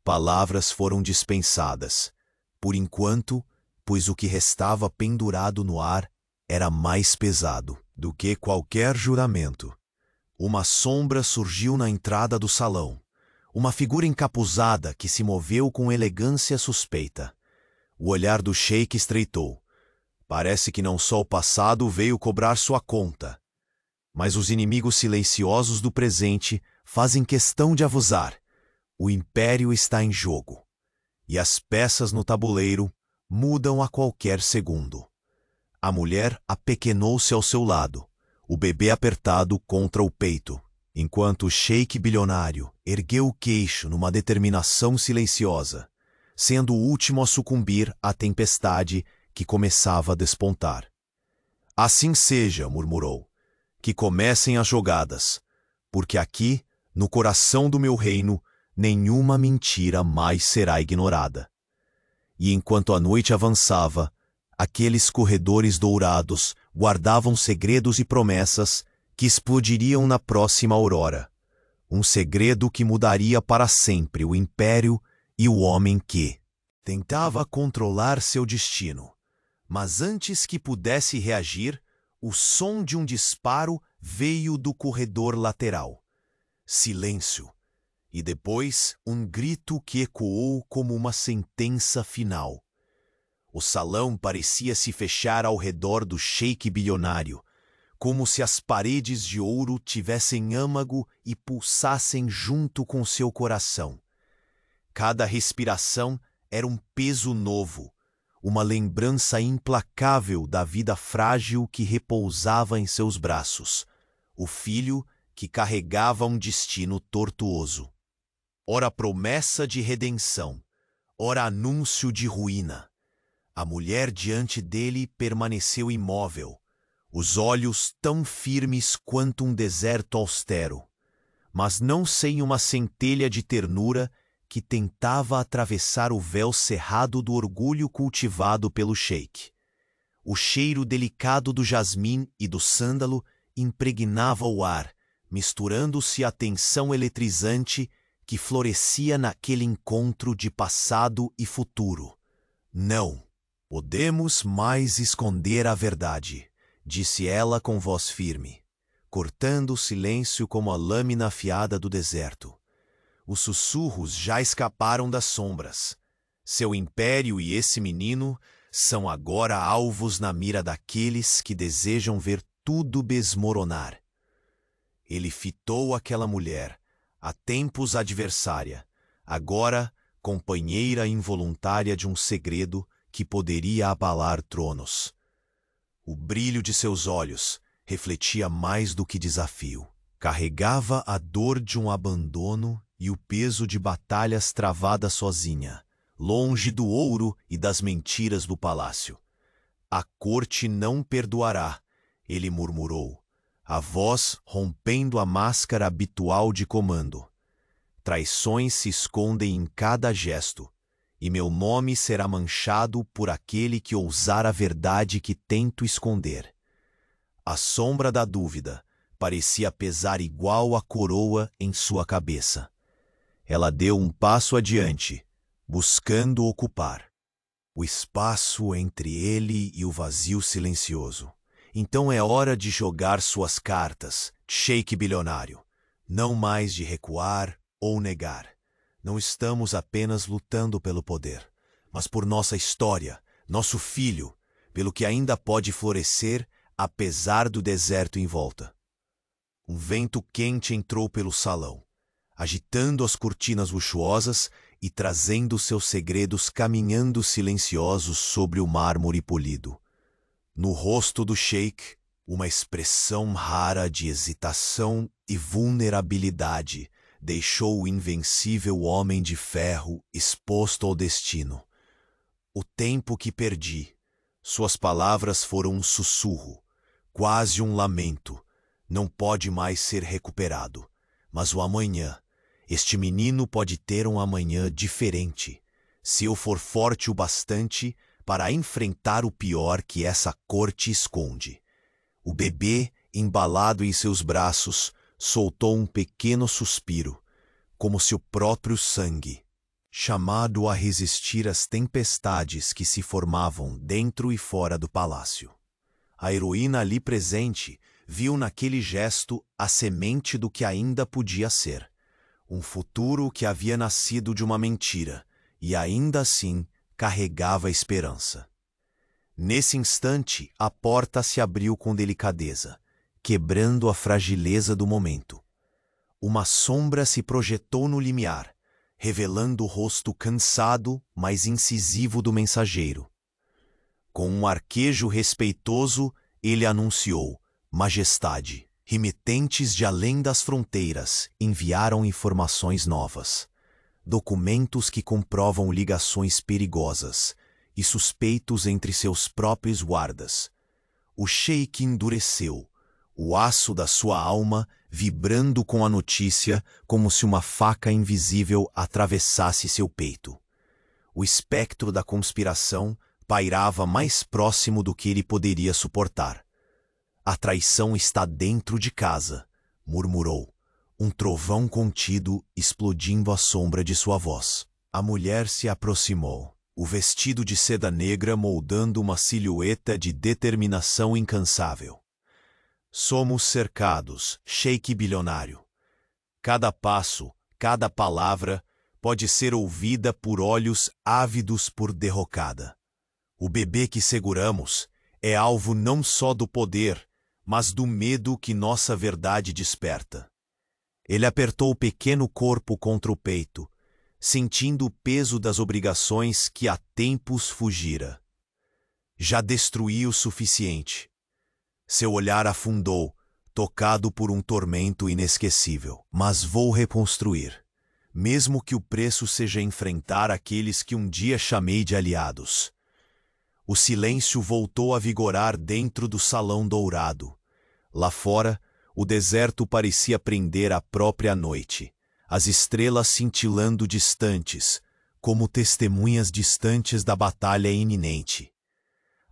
Palavras foram dispensadas, por enquanto, pois o que restava pendurado no ar era mais pesado do que qualquer juramento. Uma sombra surgiu na entrada do salão, uma figura encapuzada que se moveu com elegância suspeita. O olhar do sheik estreitou. Parece que não só o passado veio cobrar sua conta, mas os inimigos silenciosos do presente fazem questão de avisar. O império está em jogo, e as peças no tabuleiro mudam a qualquer segundo. A mulher apequenou-se ao seu lado, o bebê apertado contra o peito, enquanto o sheik bilionário ergueu o queixo numa determinação silenciosa, sendo o último a sucumbir à tempestade que começava a despontar. Assim seja, murmurou, que comecem as jogadas, porque aqui, no coração do meu reino, nenhuma mentira mais será ignorada. E enquanto a noite avançava, aqueles corredores dourados guardavam segredos e promessas que explodiriam na próxima aurora. Um segredo que mudaria para sempre o império e o homem que tentava controlar seu destino. Mas antes que pudesse reagir, o som de um disparo veio do corredor lateral. Silêncio. E depois um grito que ecoou como uma sentença final. O salão parecia se fechar ao redor do sheik bilionário, como se as paredes de ouro tivessem âmago e pulsassem junto com seu coração. Cada respiração era um peso novo, uma lembrança implacável da vida frágil que repousava em seus braços, o filho que carregava um destino tortuoso. Ora promessa de redenção, ora anúncio de ruína. A mulher diante dele permaneceu imóvel, os olhos tão firmes quanto um deserto austero, mas não sem uma centelha de ternura que tentava atravessar o véu cerrado do orgulho cultivado pelo sheik. O cheiro delicado do jasmim e do sândalo impregnava o ar, misturando-se à tensão eletrizante que florescia naquele encontro de passado e futuro. Não podemos mais esconder a verdade, disse ela com voz firme, cortando o silêncio como a lâmina afiada do deserto. Os sussurros já escaparam das sombras. Seu império e esse menino são agora alvos na mira daqueles que desejam ver tudo desmoronar. Ele fitou aquela mulher, há tempos adversária, agora companheira involuntária de um segredo que poderia abalar tronos. O brilho de seus olhos refletia mais do que desafio. Carregava a dor de um abandono e o peso de batalhas travadas sozinha, longe do ouro e das mentiras do palácio. A corte não perdoará, ele murmurou, a voz rompendo a máscara habitual de comando. Traições se escondem em cada gesto, e meu nome será manchado por aquele que ousar a verdade que tento esconder. A sombra da dúvida parecia pesar igual a coroa em sua cabeça. Ela deu um passo adiante, buscando ocupar o espaço entre ele e o vazio silencioso. Então é hora de jogar suas cartas, sheik bilionário. Não mais de recuar ou negar. Não estamos apenas lutando pelo poder, mas por nossa história, nosso filho, pelo que ainda pode florescer apesar do deserto em volta. Um vento quente entrou pelo salão, agitando as cortinas luxuosas e trazendo seus segredos caminhando silenciosos sobre o mármore polido. No rosto do sheik, uma expressão rara de hesitação e vulnerabilidade deixou o invencível homem de ferro exposto ao destino. O tempo que perdi, suas palavras foram um sussurro, quase um lamento, não pode mais ser recuperado. Mas o amanhã, este menino pode ter um amanhã diferente, se eu for forte o bastante para enfrentar o pior que essa corte esconde. O bebê, embalado em seus braços, soltou um pequeno suspiro, como se o próprio sangue, chamado a resistir às tempestades que se formavam dentro e fora do palácio. A heroína ali presente viu naquele gesto a semente do que ainda podia ser. Um futuro que havia nascido de uma mentira e ainda assim carregava esperança. Nesse instante, a porta se abriu com delicadeza, quebrando a fragileza do momento. Uma sombra se projetou no limiar, revelando o rosto cansado, mas incisivo do mensageiro. Com um arquejo respeitoso, ele anunciou: Majestade, remetentes de além das fronteiras enviaram informações novas. Documentos que comprovam ligações perigosas e suspeitos entre seus próprios guardas. O sheik endureceu, o aço da sua alma vibrando com a notícia como se uma faca invisível atravessasse seu peito. O espectro da conspiração pairava mais próximo do que ele poderia suportar. A traição está dentro de casa, murmurou, um trovão contido explodindo à sombra de sua voz. A mulher se aproximou, o vestido de seda negra moldando uma silhueta de determinação incansável. Somos cercados, sheik bilionário. Cada passo, cada palavra pode ser ouvida por olhos ávidos por derrocada. O bebê que seguramos é alvo não só do poder, mas do medo que nossa verdade desperta. Ele apertou o pequeno corpo contra o peito, sentindo o peso das obrigações que há tempos fugira. Já destruí o suficiente. Seu olhar afundou, tocado por um tormento inesquecível. Mas vou reconstruir, mesmo que o preço seja enfrentar aqueles que um dia chamei de aliados. O silêncio voltou a vigorar dentro do salão dourado. Lá fora, o deserto parecia prender a própria noite, as estrelas cintilando distantes, como testemunhas distantes da batalha iminente.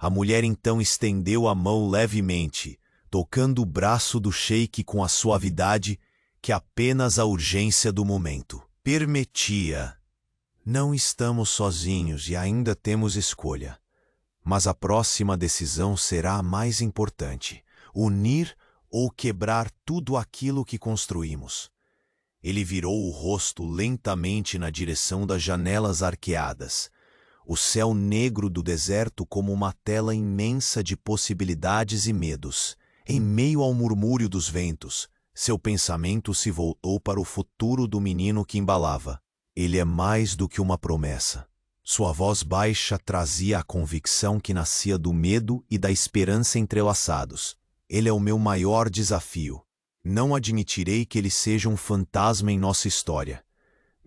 A mulher então estendeu a mão levemente, tocando o braço do sheik com a suavidade que apenas a urgência do momento permitia. Não estamos sozinhos e ainda temos escolha. Mas a próxima decisão será a mais importante: unir ou quebrar tudo aquilo que construímos. Ele virou o rosto lentamente na direção das janelas arqueadas, o céu negro do deserto como uma tela imensa de possibilidades e medos. Em meio ao murmúrio dos ventos, seu pensamento se voltou para o futuro do menino que embalava. Ele é mais do que uma promessa. Sua voz baixa trazia a convicção que nascia do medo e da esperança entrelaçados. Ele é o meu maior desafio. Não admitirei que ele seja um fantasma em nossa história.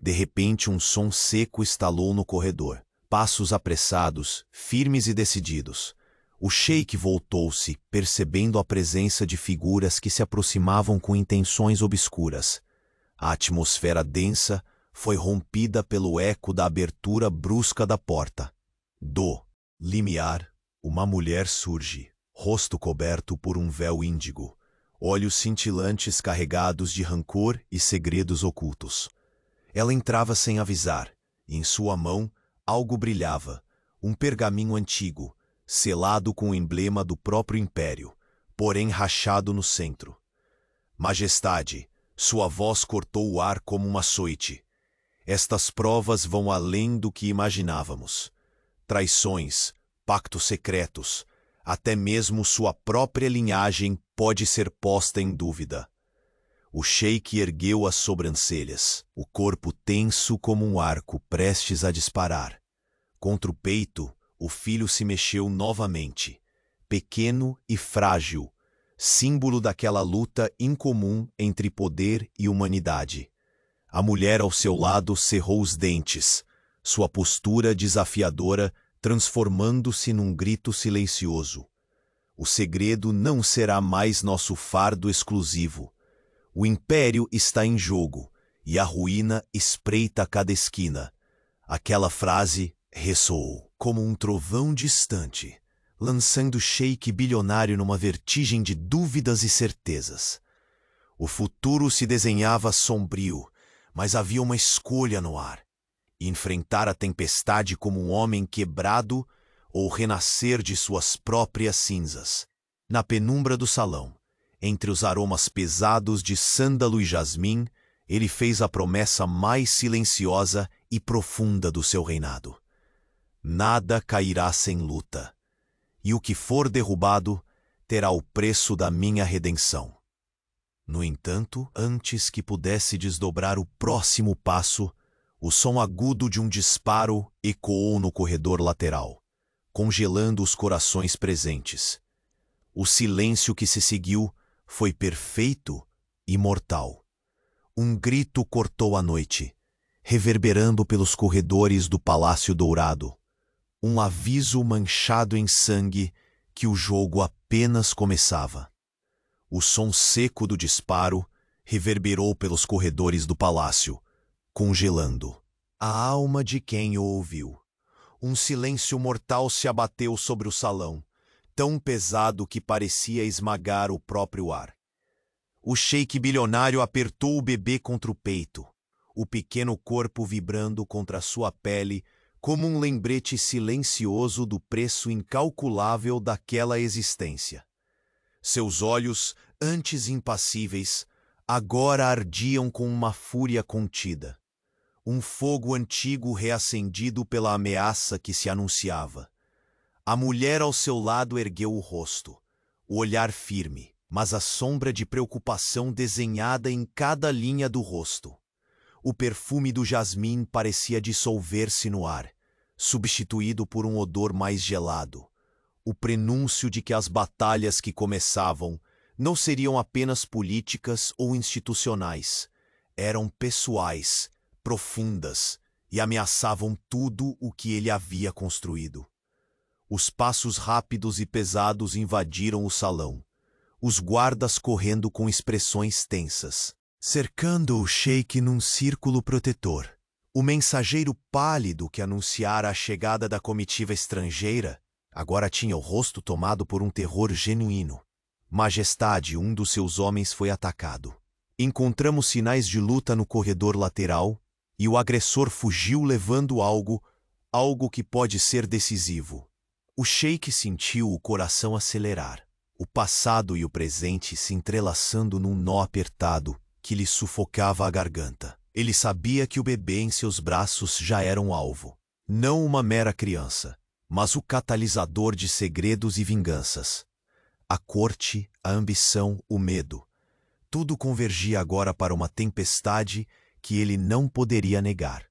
De repente, um som seco estalou no corredor. Passos apressados, firmes e decididos. O sheik voltou-se, percebendo a presença de figuras que se aproximavam com intenções obscuras. A atmosfera densa foi rompida pelo eco da abertura brusca da porta. Do limiar, uma mulher surge, rosto coberto por um véu índigo, olhos cintilantes carregados de rancor e segredos ocultos. Ela entrava sem avisar, e em sua mão algo brilhava, um pergaminho antigo, selado com o emblema do próprio império, porém rachado no centro. Majestade, sua voz cortou o ar como um açoite. Estas provas vão além do que imaginávamos. Traições, pactos secretos, até mesmo sua própria linhagem pode ser posta em dúvida. O sheik ergueu as sobrancelhas, o corpo tenso como um arco prestes a disparar. Contra o peito, o filho se mexeu novamente, pequeno e frágil, símbolo daquela luta incomum entre poder e humanidade. A mulher ao seu lado cerrou os dentes, sua postura desafiadora transformando-se num grito silencioso. O segredo não será mais nosso fardo exclusivo. O império está em jogo, e a ruína espreita a cada esquina. Aquela frase ressoou como um trovão distante, lançando o sheik bilionário numa vertigem de dúvidas e certezas. O futuro se desenhava sombrio, mas havia uma escolha no ar: enfrentar a tempestade como um homem quebrado ou renascer de suas próprias cinzas. Na penumbra do salão, entre os aromas pesados de sândalo e jasmim, ele fez a promessa mais silenciosa e profunda do seu reinado. Nada cairá sem luta, e o que for derrubado terá o preço da minha redenção. No entanto, antes que pudesse desdobrar o próximo passo, O som agudo de um disparo ecoou no corredor lateral, congelando os corações presentes. O silêncio que se seguiu foi perfeito e mortal. Um grito cortou a noite, reverberando pelos corredores do Palácio Dourado. Um aviso manchado em sangue que o jogo apenas começava. O som seco do disparo reverberou pelos corredores do palácio, congelando a alma de quem o ouviu. Um silêncio mortal se abateu sobre o salão, tão pesado que parecia esmagar o próprio ar. O sheik bilionário apertou o bebê contra o peito, o pequeno corpo vibrando contra sua pele como um lembrete silencioso do preço incalculável daquela existência. Seus olhos, antes impassíveis, agora ardiam com uma fúria contida. Um fogo antigo reacendido pela ameaça que se anunciava. A mulher ao seu lado ergueu o rosto, o olhar firme, mas a sombra de preocupação desenhada em cada linha do rosto. O perfume do jasmim parecia dissolver-se no ar, substituído por um odor mais gelado. O prenúncio de que as batalhas que começavam não seriam apenas políticas ou institucionais, eram pessoais, profundas e ameaçavam tudo o que ele havia construído. Os passos rápidos e pesados invadiram o salão, os guardas correndo com expressões tensas, cercando o sheik num círculo protetor. O mensageiro pálido que anunciara a chegada da comitiva estrangeira agora tinha o rosto tomado por um terror genuíno. Majestade, um dos seus homens foi atacado. Encontramos sinais de luta no corredor lateral e o agressor fugiu levando algo que pode ser decisivo. O sheik sentiu o coração acelerar, o passado e o presente se entrelaçando num nó apertado que lhe sufocava a garganta. Ele sabia que o bebê em seus braços já era um alvo, não uma mera criança, mas o catalisador de segredos e vinganças. A corte, a ambição, o medo. Tudo convergia agora para uma tempestade que ele não poderia negar.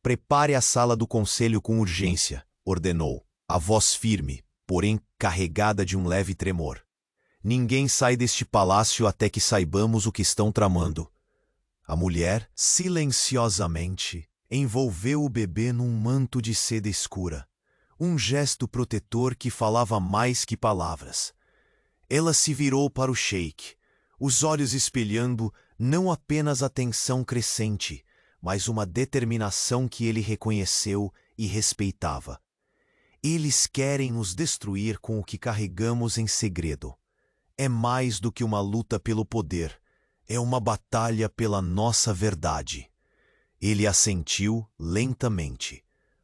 Prepare a sala do conselho com urgência, ordenou, a voz firme, porém carregada de um leve tremor. Ninguém sai deste palácio até que saibamos o que estão tramando. A mulher, silenciosamente, envolveu o bebê num manto de seda escura, um gesto protetor que falava mais que palavras. Ela se virou para o sheik, os olhos espelhando não apenas a tensão crescente, mas uma determinação que ele reconheceu e respeitava. Eles querem nos destruir com o que carregamos em segredo. É mais do que uma luta pelo poder. É uma batalha pela nossa verdade. Ele assentiu lentamente,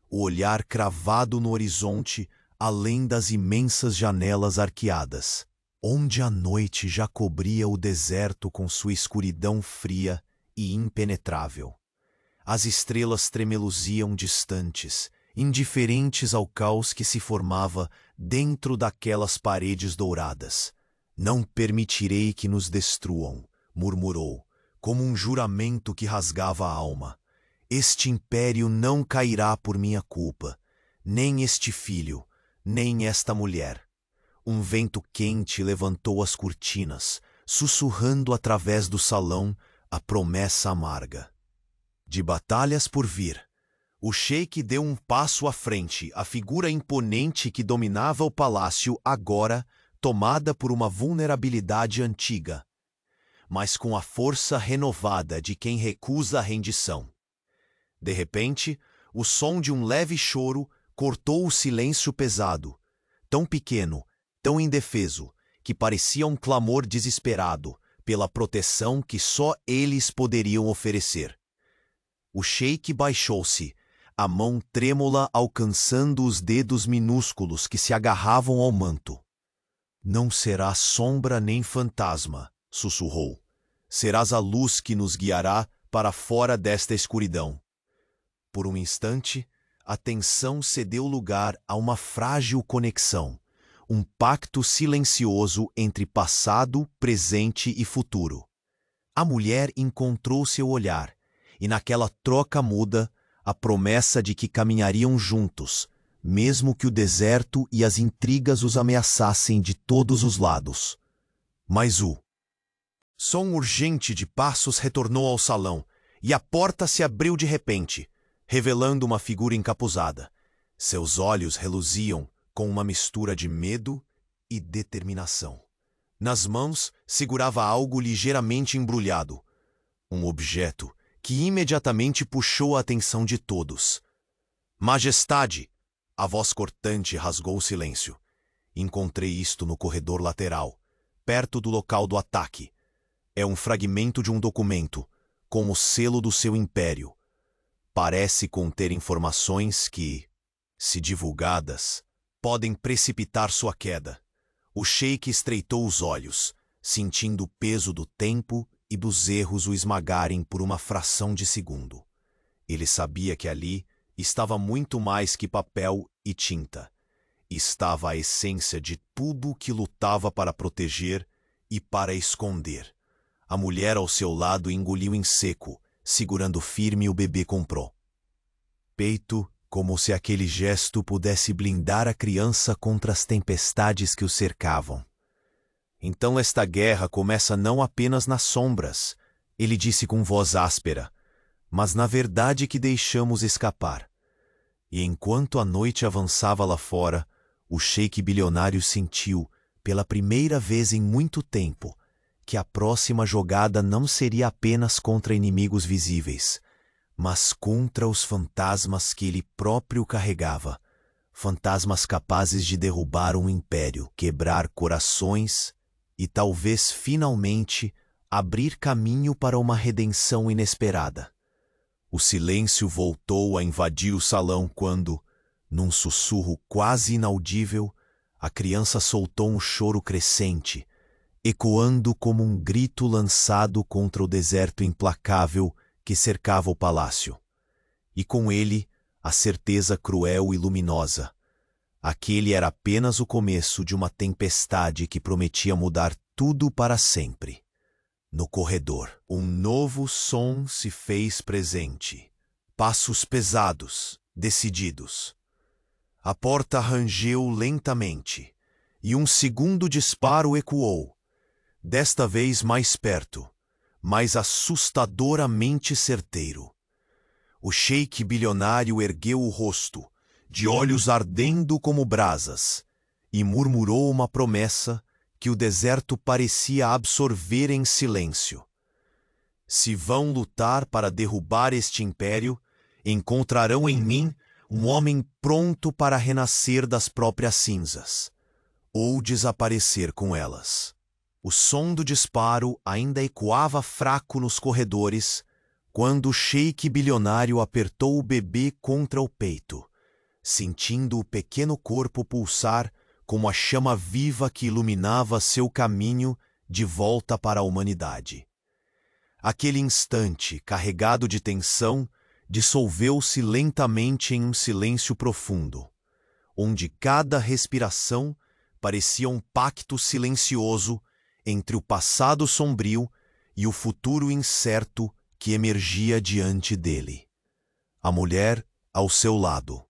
o olhar cravado no horizonte, além das imensas janelas arqueadas, onde a noite já cobria o deserto com sua escuridão fria e impenetrável. As estrelas tremeluziam distantes, indiferentes ao caos que se formava dentro daquelas paredes douradas. Não permitirei que nos destruam, murmurou, como um juramento que rasgava a alma. Este império não cairá por minha culpa, nem este filho, nem esta mulher. Um vento quente levantou as cortinas, sussurrando através do salão a promessa amarga. De batalhas por vir. O sheik deu um passo à frente, a figura imponente que dominava o palácio agora tomada por uma vulnerabilidade antiga, mas com a força renovada de quem recusa a rendição. De repente, o som de um leve choro cortou o silêncio pesado, tão pequeno, tão indefeso, que parecia um clamor desesperado pela proteção que só eles poderiam oferecer. O sheik baixou-se, a mão trêmula alcançando os dedos minúsculos que se agarravam ao manto. Não serás sombra nem fantasma, sussurrou. Serás a luz que nos guiará para fora desta escuridão. Por um instante, a tensão cedeu lugar a uma frágil conexão, um pacto silencioso entre passado, presente e futuro. A mulher encontrou seu olhar, e naquela troca muda, a promessa de que caminhariam juntos, mesmo que o deserto e as intrigas os ameaçassem de todos os lados. Mas o som urgente de passos retornou ao salão, e a porta se abriu de repente, revelando uma figura encapuzada. Seus olhos reluziam com uma mistura de medo e determinação. Nas mãos segurava algo ligeiramente embrulhado, um objeto que imediatamente puxou a atenção de todos. Majestade! A voz cortante rasgou o silêncio. Encontrei isto no corredor lateral, perto do local do ataque. É um fragmento de um documento, com o selo do seu império. Parece conter informações que, se divulgadas, podem precipitar sua queda. O sheik estreitou os olhos, sentindo o peso do tempo e dos erros o esmagarem por uma fração de segundo. Ele sabia que ali estava muito mais que papel e tinta. Estava a essência de tudo que lutava para proteger e para esconder. A mulher ao seu lado engoliu em seco, segurando firme o bebê comprou. Peito, como se aquele gesto pudesse blindar a criança contra as tempestades que o cercavam. Então esta guerra começa não apenas nas sombras, ele disse com voz áspera, mas na verdade que deixamos escapar. E enquanto a noite avançava lá fora, o sheik bilionário sentiu, pela primeira vez em muito tempo, que a próxima jogada não seria apenas contra inimigos visíveis, mas contra os fantasmas que ele próprio carregava, fantasmas capazes de derrubar um império, quebrar corações e talvez finalmente abrir caminho para uma redenção inesperada. O silêncio voltou a invadir o salão quando, num sussurro quase inaudível, a criança soltou um choro crescente, ecoando como um grito lançado contra o deserto implacável que cercava o palácio. E com ele, a certeza cruel e luminosa. Aquele era apenas o começo de uma tempestade que prometia mudar tudo para sempre. No corredor, um novo som se fez presente. Passos pesados, decididos. A porta rangeu lentamente, e um segundo disparo ecoou, desta vez mais perto, mais assustadoramente certeiro. O sheik bilionário ergueu o rosto, de olhos ardendo como brasas, e murmurou uma promessa que o deserto parecia absorver em silêncio. Se vão lutar para derrubar este império, encontrarão em mim um homem pronto para renascer das próprias cinzas, ou desaparecer com elas. O som do disparo ainda ecoava fraco nos corredores, quando o sheik bilionário apertou o bebê contra o peito, sentindo o pequeno corpo pulsar como a chama viva que iluminava seu caminho de volta para a humanidade. Aquele instante, carregado de tensão, dissolveu-se lentamente em um silêncio profundo, onde cada respiração parecia um pacto silencioso entre o passado sombrio e o futuro incerto que emergia diante dele. A mulher ao seu lado,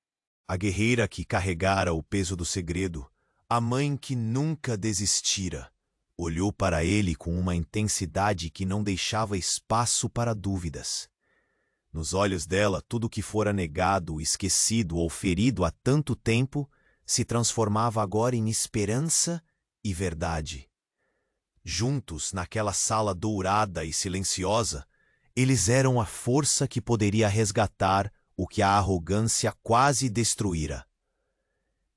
a guerreira que carregara o peso do segredo, a mãe que nunca desistira, olhou para ele com uma intensidade que não deixava espaço para dúvidas. Nos olhos dela, tudo que fora negado, esquecido ou ferido há tanto tempo se transformava agora em esperança e verdade. Juntos, naquela sala dourada e silenciosa, eles eram a força que poderia resgatar o que a arrogância quase destruíra.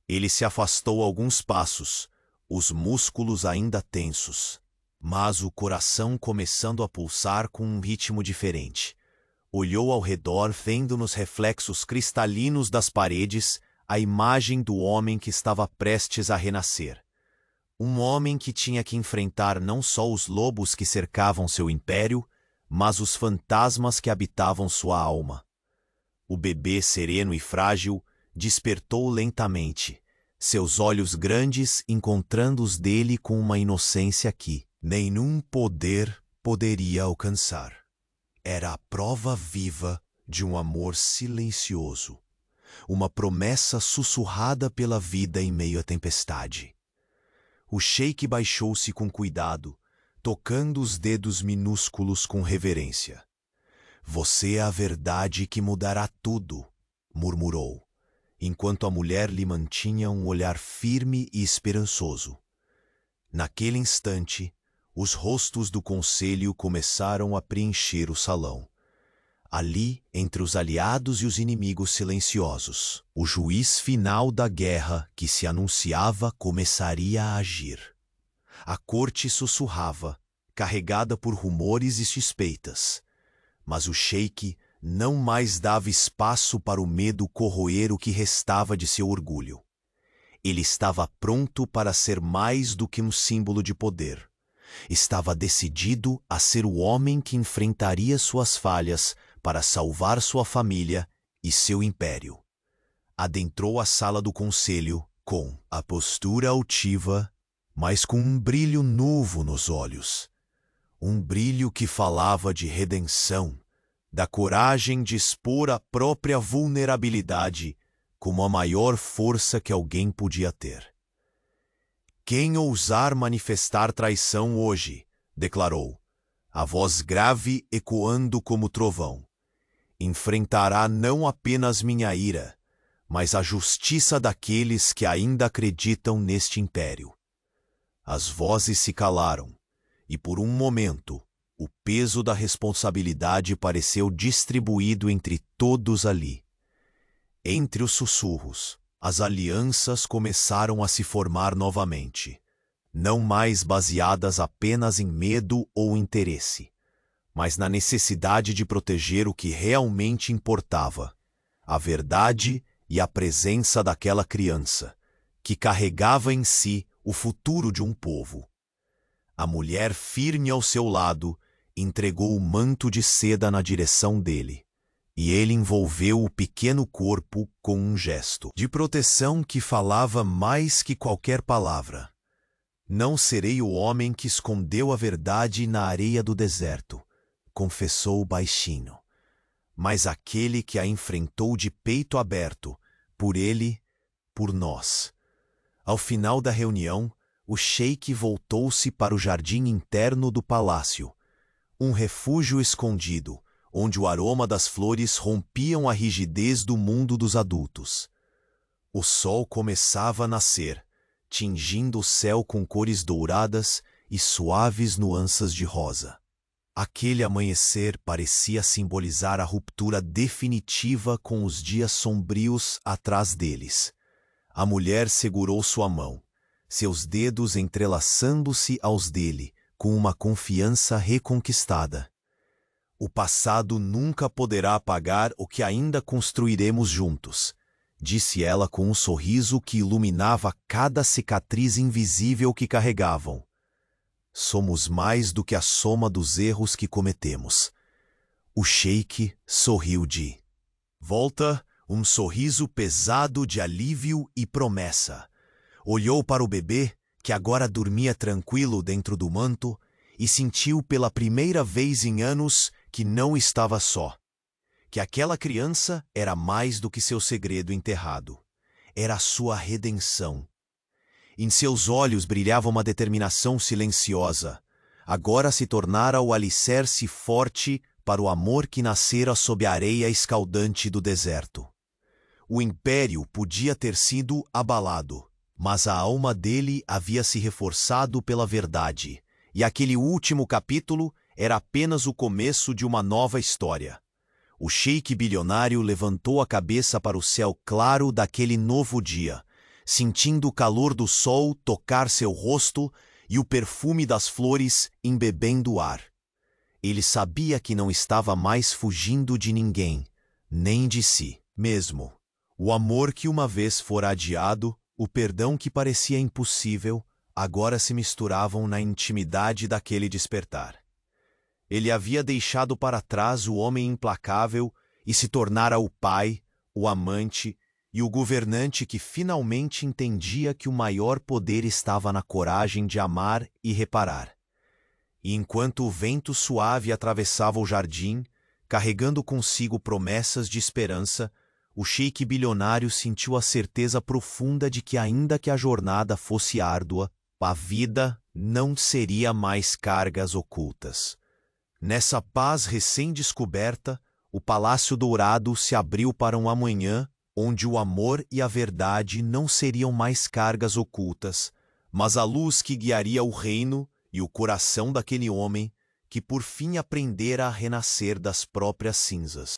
Ele se afastou alguns passos, os músculos ainda tensos, mas o coração começando a pulsar com um ritmo diferente. Olhou ao redor, vendo nos reflexos cristalinos das paredes a imagem do homem que estava prestes a renascer. Um homem que tinha que enfrentar não só os lobos que cercavam seu império, mas os fantasmas que habitavam sua alma. O bebê sereno e frágil despertou lentamente, seus olhos grandes encontrando os dele com uma inocência que nenhum poder poderia alcançar. Era a prova viva de um amor silencioso, uma promessa sussurrada pela vida em meio à tempestade. O sheik baixou-se com cuidado, tocando os dedos minúsculos com reverência. "Você é a verdade que mudará tudo", murmurou, enquanto a mulher lhe mantinha um olhar firme e esperançoso. Naquele instante, os rostos do conselho começaram a preencher o salão. Ali, entre os aliados e os inimigos silenciosos, o juiz final da guerra que se anunciava começaria a agir. A corte sussurrava, carregada por rumores e suspeitas. Mas o sheik não mais dava espaço para o medo corroer o que restava de seu orgulho. Ele estava pronto para ser mais do que um símbolo de poder. Estava decidido a ser o homem que enfrentaria suas falhas para salvar sua família e seu império. Adentrou a sala do conselho com a postura altiva, mas com um brilho novo nos olhos. Um brilho que falava de redenção, da coragem de expor a própria vulnerabilidade como a maior força que alguém podia ter. "Quem ousar manifestar traição hoje", declarou, a voz grave ecoando como trovão, "enfrentará não apenas minha ira, mas a justiça daqueles que ainda acreditam neste império." As vozes se calaram, e por um momento, o peso da responsabilidade pareceu distribuído entre todos ali. Entre os sussurros, as alianças começaram a se formar novamente, não mais baseadas apenas em medo ou interesse, mas na necessidade de proteger o que realmente importava, a verdade e a presença daquela criança, que carregava em si o futuro de um povo. A mulher firme ao seu lado entregou o manto de seda na direção dele, e ele envolveu o pequeno corpo com um gesto de proteção que falava mais que qualquer palavra. "Não serei o homem que escondeu a verdade na areia do deserto", confessou baixinho, "mas aquele que a enfrentou de peito aberto, por ele, por nós." Ao final da reunião, o sheik voltou-se para o jardim interno do palácio, um refúgio escondido, onde o aroma das flores rompiam a rigidez do mundo dos adultos. O sol começava a nascer, tingindo o céu com cores douradas e suaves nuances de rosa. Aquele amanhecer parecia simbolizar a ruptura definitiva com os dias sombrios atrás deles. A mulher segurou sua mão, seus dedos entrelaçando-se aos dele, com uma confiança reconquistada. "O passado nunca poderá apagar o que ainda construiremos juntos", disse ela com um sorriso que iluminava cada cicatriz invisível que carregavam. "Somos mais do que a soma dos erros que cometemos." O sheik sorriu de volta, um sorriso pesado de alívio e promessa. Olhou para o bebê, que agora dormia tranquilo dentro do manto, e sentiu pela primeira vez em anos que não estava só. Que aquela criança era mais do que seu segredo enterrado. Era a sua redenção. Em seus olhos brilhava uma determinação silenciosa. Agora se tornara o alicerce forte para o amor que nascera sob a areia escaldante do deserto. O império podia ter sido abalado, mas a alma dele havia se reforçado pela verdade, e aquele último capítulo era apenas o começo de uma nova história. O sheik bilionário levantou a cabeça para o céu claro daquele novo dia, sentindo o calor do sol tocar seu rosto e o perfume das flores embebendo o ar. Ele sabia que não estava mais fugindo de ninguém, nem de si mesmo. O amor que uma vez fora adiado, o perdão que parecia impossível, agora se misturavam na intimidade daquele despertar. Ele havia deixado para trás o homem implacável e se tornara o pai, o amante e o governante que finalmente entendia que o maior poder estava na coragem de amar e reparar. E enquanto o vento suave atravessava o jardim, Carregando consigo promessas de esperança, o sheik bilionário sentiu a certeza profunda de que, ainda que a jornada fosse árdua, a vida não seria mais cargas ocultas. Nessa paz recém-descoberta, o Palácio Dourado se abriu para um amanhã onde o amor e a verdade não seriam mais cargas ocultas, mas a luz que guiaria o reino e o coração daquele homem que por fim aprendera a renascer das próprias cinzas.